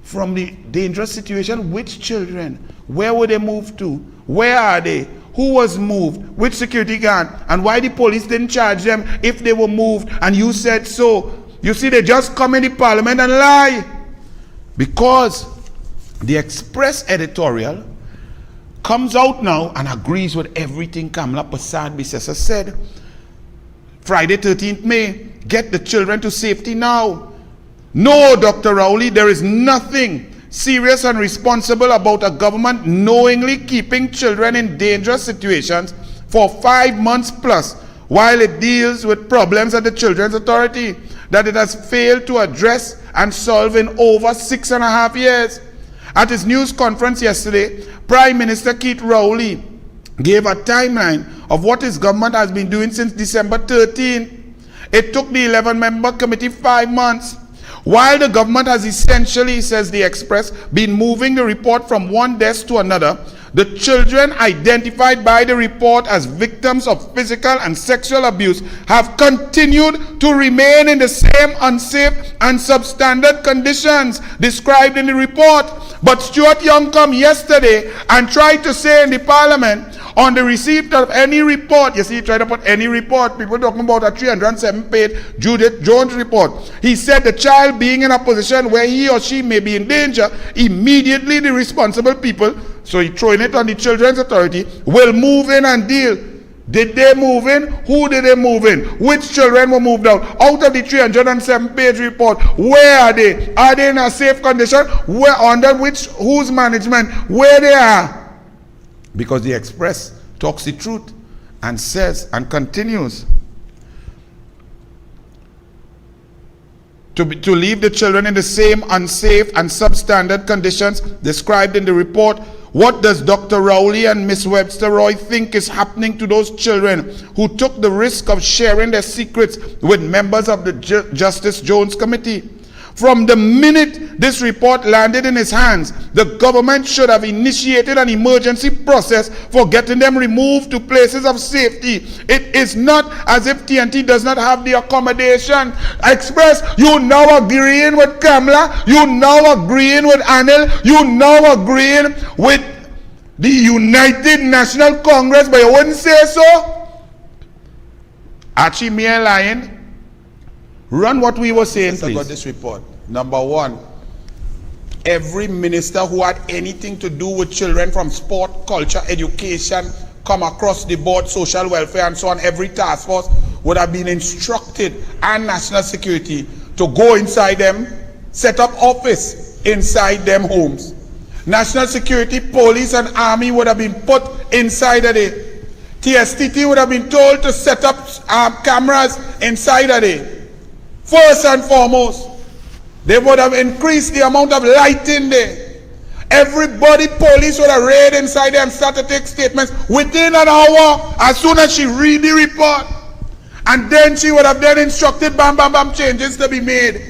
from the dangerous situation. Which children? Where were they moved to? Where are they? Who was moved? Which security guard? And why the police didn't charge them if they were moved? And you said so. You see, they just come in the parliament and lie. Because the Express editorial comes out now and agrees with everything Kamala Persad-Bissessar said. Friday 13th May, get the children to safety now. No, Dr. Rowley, there is nothing serious and responsible about a government knowingly keeping children in dangerous situations for 5 months plus while it deals with problems at the Children's Authority that it has failed to address and solve in over 6.5 years. At his news conference yesterday, Prime Minister Keith Rowley gave a timeline of what his government has been doing since December 13. It took the 11-member committee 5 months. While the government has essentially, says the Express, been moving the report from one desk to another, The children identified by the report as victims of physical and sexual abuse have continued to remain in the same unsafe and substandard conditions described in the report. But Stuart Young come yesterday and tried to say in the parliament, on the receipt of any report, you see, he tried to put any report, people talking about a 307-page Judith Jones report. He said the child being in a position where he or she may be in danger, immediately the responsible people, so he throwing it on the Children's Authority, will move in and deal. Did they move in? Who did they move in? Which children were moved out? Out of the 307-page report, where are they? Are they in a safe condition? Where, under whose management? Where they are? Because the Express talks the truth and says and continues to leave the children in the same unsafe and substandard conditions described in the report. What does Dr. Rowley and Miss Webster Roy think is happening to those children who took the risk of sharing their secrets with members of the Justice Jones Committee? From the minute this report landed in his hands, the government should have initiated an emergency process for getting them removed to places of safety. It is not as if TNT does not have the accommodation. Express, you now agreeing with Kamala, you now agreeing with Anil, you now agreeing with the United National Congress, but you wouldn't say so? Archie Mayor Lion, run what we were saying, please. About this report. Number one, every minister who had anything to do with children from sport, culture, education, come across the board, social welfare and so on, every task force would have been instructed, and national security, to go inside them, set up office inside them homes. National security, police and army would have been put inside of it. TSTT would have been told to set up cameras inside of it. First and foremost, they would have increased the amount of lighting there. Everybody, police would have raided inside there and started to take statements within an hour as soon as she read the report. And then she would have then instructed bam, bam, bam, changes to be made.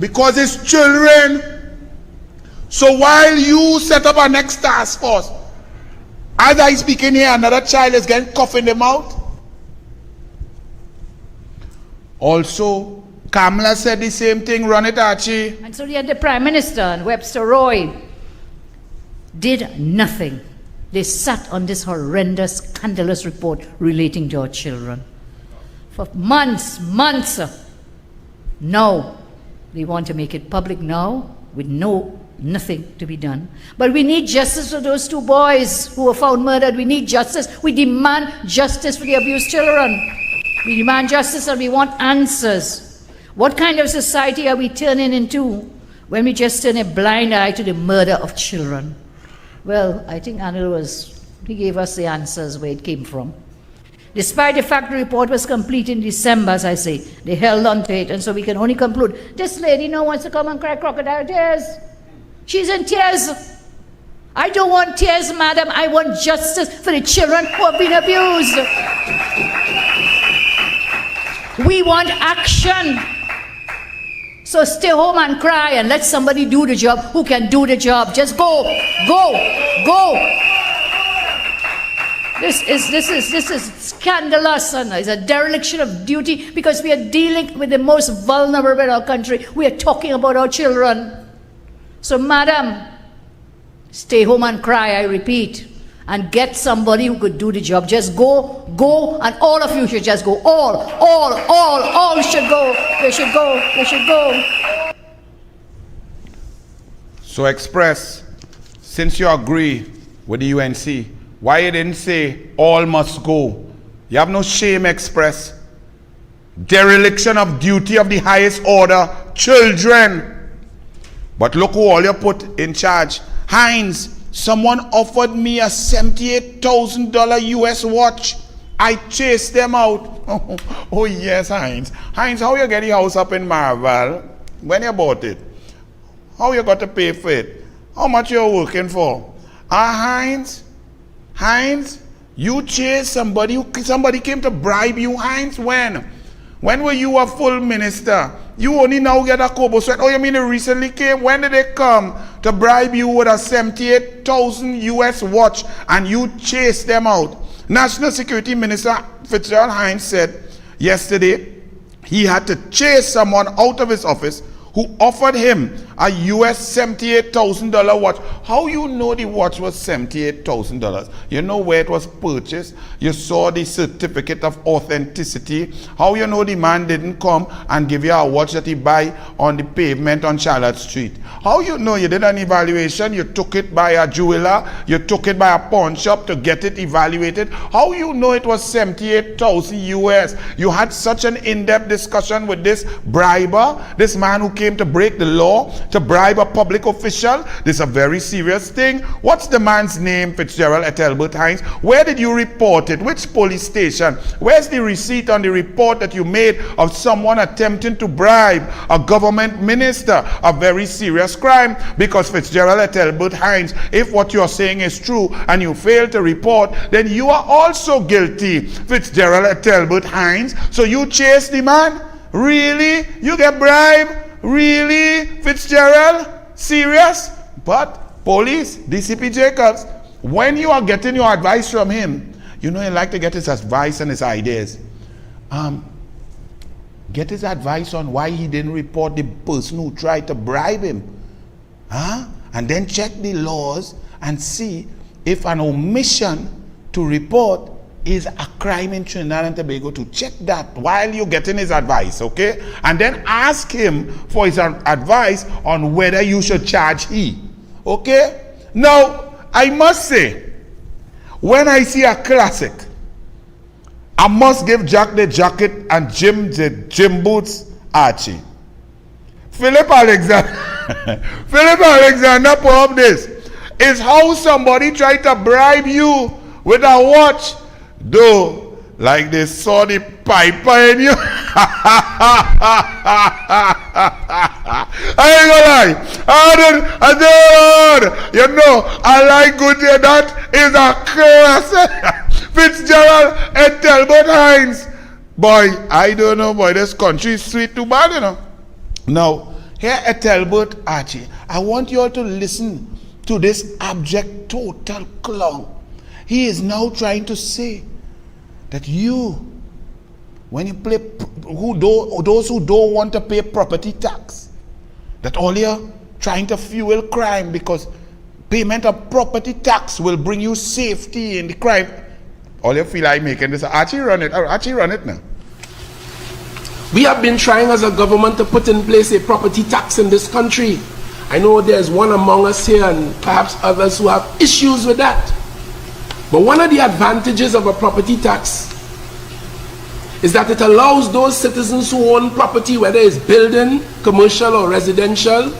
Because it's children. So while you set up a next task force, as I speak in here, another child is getting cough in the mouth. Also, Kamala said the same thing, run it, Archie. And so yet the Prime Minister and Webster Roy did nothing. They sat on this horrendous, scandalous report relating to our children. For months. Now, they want to make it public now with nothing to be done. But we need justice for those two boys who were found murdered. We need justice. We demand justice for the abused children. We demand justice and we want answers. What kind of society are we turning into when we just turn a blind eye to the murder of children? Well, I think Anil he gave us the answers where it came from. Despite the fact the report was complete in December, as I say, they held on to it, and so we can only conclude, this lady now wants to come and cry crocodile tears. She's in tears. I don't want tears, madam. I want justice for the children who have been abused. We want action. So stay home and cry and let somebody do the job who can do the job. Just go. This is scandalous, and it's a dereliction of duty because we are dealing with the most vulnerable in our country. We are talking about our children. So, madam, stay home and cry, I repeat, and get somebody who could do the job. Just go, and all of you should just go. All should go. They should go. So Express, since you agree with the UNC, why you didn't say all must go? You have no shame, Express. Dereliction of duty of the highest order, children. But look who all you put in charge. Heinz, someone offered me a $78,000 US watch. I chased them out. Oh yes, Heinz. Heinz, how you get the house up in Marvel? When you bought it? How you got to pay for it? How much you're working for? Heinz, you chased somebody. Somebody came to bribe you, Heinz. When were you a full minister? You only now get a Kobo sweat. Oh, you mean they recently came? When did they come to bribe you with a 78,000 US watch and you chase them out. National Security Minister Fitzgerald Hines said yesterday he had to chase someone out of his office who offered him a US $78,000 watch. How you know the watch was $78,000? You know where it was purchased. You saw the certificate of authenticity. How you know the man didn't come and give you a watch that he buy on the pavement on Charlotte Street? How you know? You did an evaluation, you took it by a jeweler, you took it by a pawn shop to get it evaluated. How you know it was 78,000 US? You had such an in-depth discussion with this briber, this man who came to break the law, to bribe a public official. This is a very serious thing. What's the man's name, Fitzgerald et Albert Hines? Where did you report it? Which police station? Where's the receipt on the report that you made of someone attempting to bribe a government minister? A very serious crime, because Fitzgerald et Albert Hines, if what you're saying is true and you fail to report, then you are also guilty, Fitzgerald et Albert Hines. So you chase the man? Really? You get bribed? Really, Fitzgerald? Serious? But police, DCP Jacobs, when you are getting your advice from him, you know you like to get his advice and his ideas. Get his advice on why he didn't report the person who tried to bribe him. And then check the laws and see if an omission to report is a crime in Trinidad and Tobago. To check that while you're getting his advice, okay? And then ask him for his advice on whether you should charge he, okay? Now, I must say, when I see a classic, I must give Jack the jacket and Jim the gym boots, Archie. Philip Alexander, Philip Alexander put up this. Is how somebody tried to bribe you with a watch, though, like they saw the piper in you. I ain't gonna lie. You know, I like good day. That is a classic. Fitzgerald and Albert Hines. Boy, I don't know, boy, this country is sweet too bad, you know. Now, here at Albert Archie, I want you all to listen to this abject total clown. He is now trying to say that you, when you play, those who don't want to pay property tax, that all you're trying to fuel crime, because payment of property tax will bring you safety in the crime. All you feel like making this, Archie run it now. We have been trying as a government to put in place a property tax in this country. I know there's one among us here and perhaps others who have issues with that. But one of the advantages of a property tax is that it allows those citizens who own property, whether it's building, commercial or residential,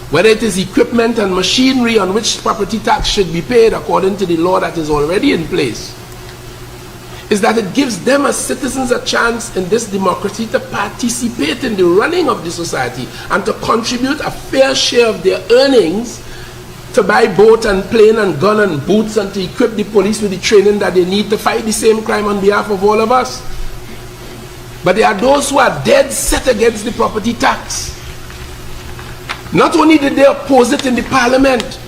whether it is equipment and machinery on which property tax should be paid according to the law that is already in place, is that it gives them as citizens a chance in this democracy to participate in the running of the society and to contribute a fair share of their earnings to buy boat and plane and gun and boots and to equip the police with the training that they need to fight the same crime on behalf of all of us. But there are those who are dead set against the property tax. Not only did they oppose it in the parliament,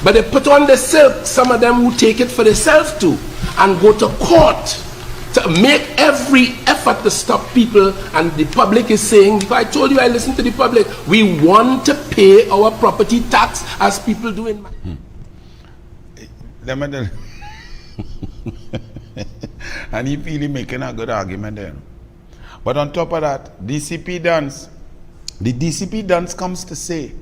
but they put on the silk, some of them who take it for themselves too, and go to court to make every effort to stop people. And the public is saying, because I told you I listened to the public, we want to pay our property tax as people do in And he really making a good argument there. But on top of that, the DCP Duns comes to say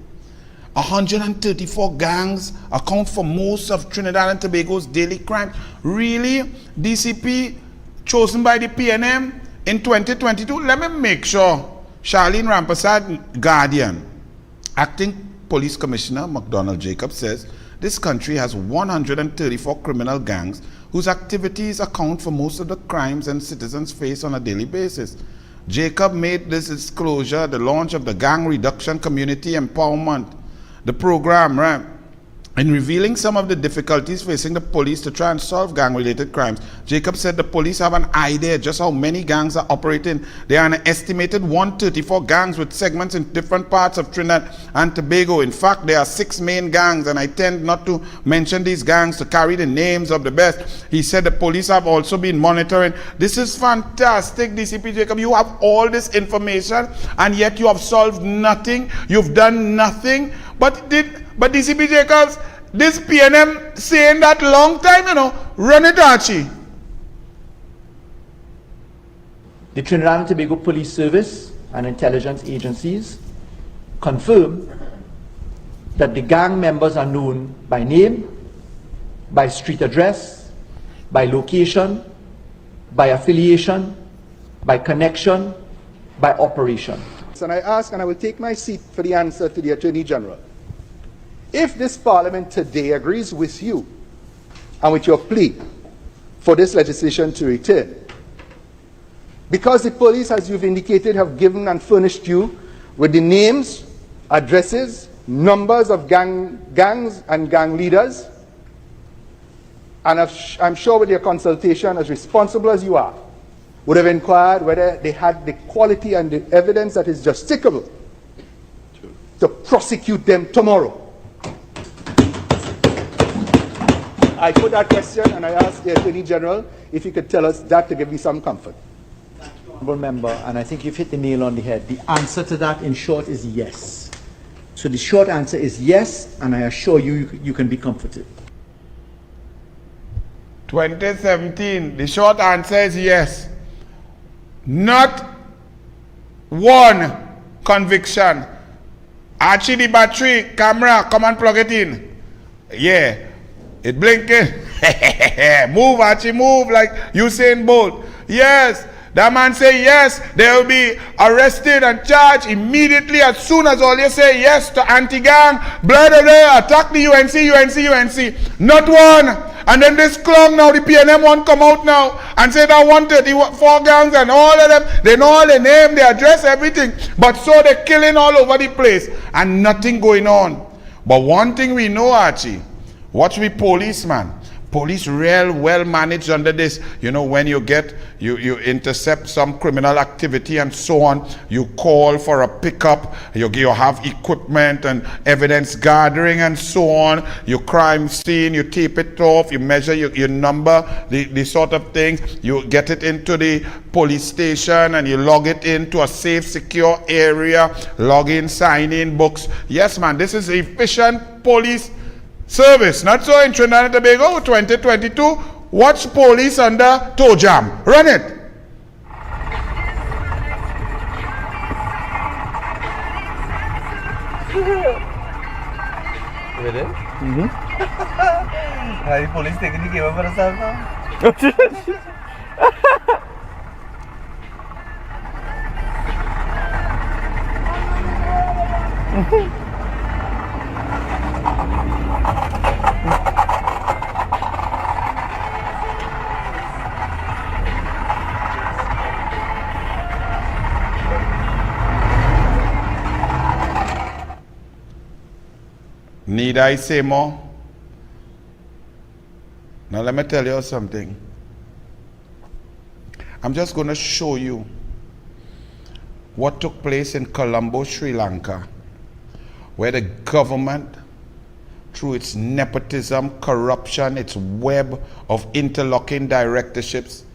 134 gangs account for most of Trinidad and Tobago's daily crime. Really? DCP chosen by the PNM in 2022? Let me make sure. Charlene Rampasad, Guardian, Acting Police Commissioner McDonald Jacobs says this country has 134 criminal gangs whose activities account for most of the crimes and citizens face on a daily basis. Jacob made this disclosure at the launch of the Gang Reduction Community Empowerment, the program, right, In revealing some of the difficulties facing the police to try and solve gang-related crimes, Jacob said the police have an idea just how many gangs are operating. There are an estimated 134 gangs with segments in different parts of Trinidad and Tobago. In fact, there are 6 main gangs, and I tend not to mention these gangs to carry the names of the best. He said the police have also been monitoring. This is fantastic, DCP Jacob. You have all this information, and yet you have solved nothing. You've done nothing. But DCP Jacobs, this PNM saying that long time, run it, Archie. The Trinidad and Tobago Police Service and intelligence agencies confirm that the gang members are known by name, by street address, by location, by affiliation, by connection, by operation. And I ask, and I will take my seat for the answer to the Attorney General. If this Parliament today agrees with you and with your plea for this legislation to return, because the police, as you've indicated, have given and furnished you with the names, addresses, numbers of gangs and gang leaders, and I'm sure with your consultation, as responsible as you are, would have inquired whether they had the quality and the evidence that is justificable to prosecute them tomorrow. I put that question and I asked the Attorney General if he could tell us that to give me some comfort. Honourable Member, and I think you've hit the nail on the head. The answer to that, in short, is yes. So the short answer is yes, and I assure you, you can be comforted. 2017, the short answer is yes. Not one conviction. Archie, the battery, camera, come and plug it in. Yeah, it blinking. Move, Archie, move like Usain Bolt. Yes, that man say yes, they will be arrested and charged immediately as soon as all you say yes to anti-gang, blah, blah, blah, attack the UNC. Not one. And then this clown now, the PNM one come out now and say that 134 gangs and all of them, they know all the name, they address everything. But so they're killing all over the place and nothing going on. But one thing we know, Archie, watch me policeman. Police real well managed under this. When you intercept some criminal activity and so on, you call for a pickup, you have equipment and evidence gathering and so on, you crime scene, you tape it off, you measure your number, the sort of things, you get it into the police station and you log it into a safe, secure area, log in, sign in books. Yes, man, this is efficient police service. Not so in Trinidad and Tobago 2022. Watch police under toe jam. Run it. With it? The police taking the game for herself now. Need I say more? Now let me tell you something. I'm just going to show you what took place in Colombo, Sri Lanka, where the government, through its nepotism, corruption, its web of interlocking directorships,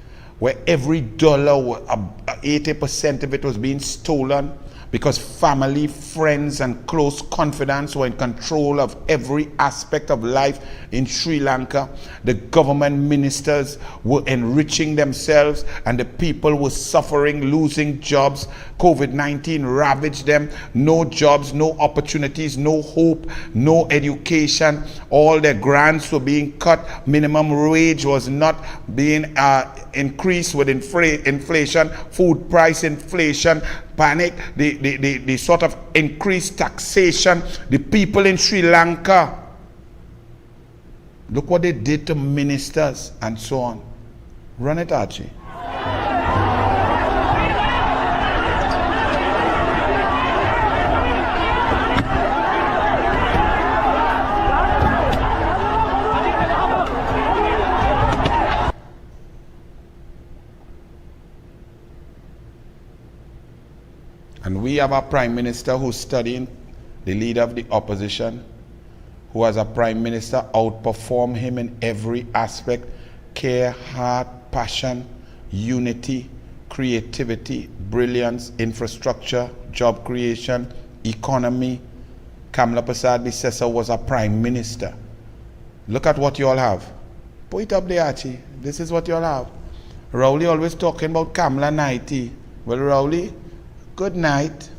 where every dollar, 80% of it was being stolen, because family, friends, and close confidants were in control of every aspect of life in Sri Lanka. The government ministers were enriching themselves, and the people were suffering, losing jobs. COVID-19 ravaged them. No jobs, no opportunities, no hope, no education. All their grants were being cut. Minimum wage was not being increased with inflation, food price inflation, panic, the sort of increased taxation. The people in Sri Lanka, look what they did to ministers and so on. Run it, Archie. And we have a prime minister who's studying the leader of the opposition, who has a prime minister outperform him in every aspect: care, heart, passion, unity, creativity, brilliance, infrastructure, job creation, economy. Kamla Prasad Bisesa was a prime minister. Look at what you all have. Put it up there, Archie. This is what you all have. Rowley always talking about Kamla 90. Well, Rowley, good night.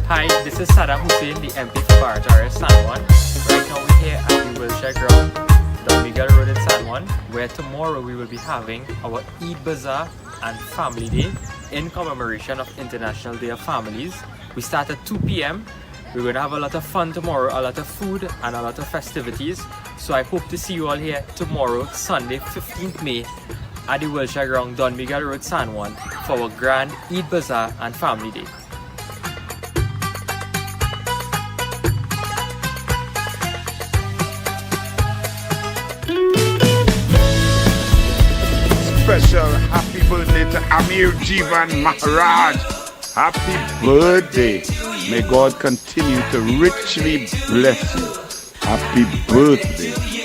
Hi, this is Saddam Hussein, the MP for Barataria, San Juan. Right now we're here at the wheelchair ground, Don Miguel Road in San Juan, where tomorrow we will be having our Eid Bazaar and Family Day in commemoration of International Day of Families. We start at 2 p.m. We're going to have a lot of fun tomorrow, a lot of food and a lot of festivities. So I hope to see you all here tomorrow, Sunday, 15th May, at the wheelchair ground, Don Miguel Road, San Juan, for our grand Eid Bazaar and Family Day. Special happy birthday to Amir Jivan Maharaj. Happy birthday. May God continue to richly bless you. Happy birthday.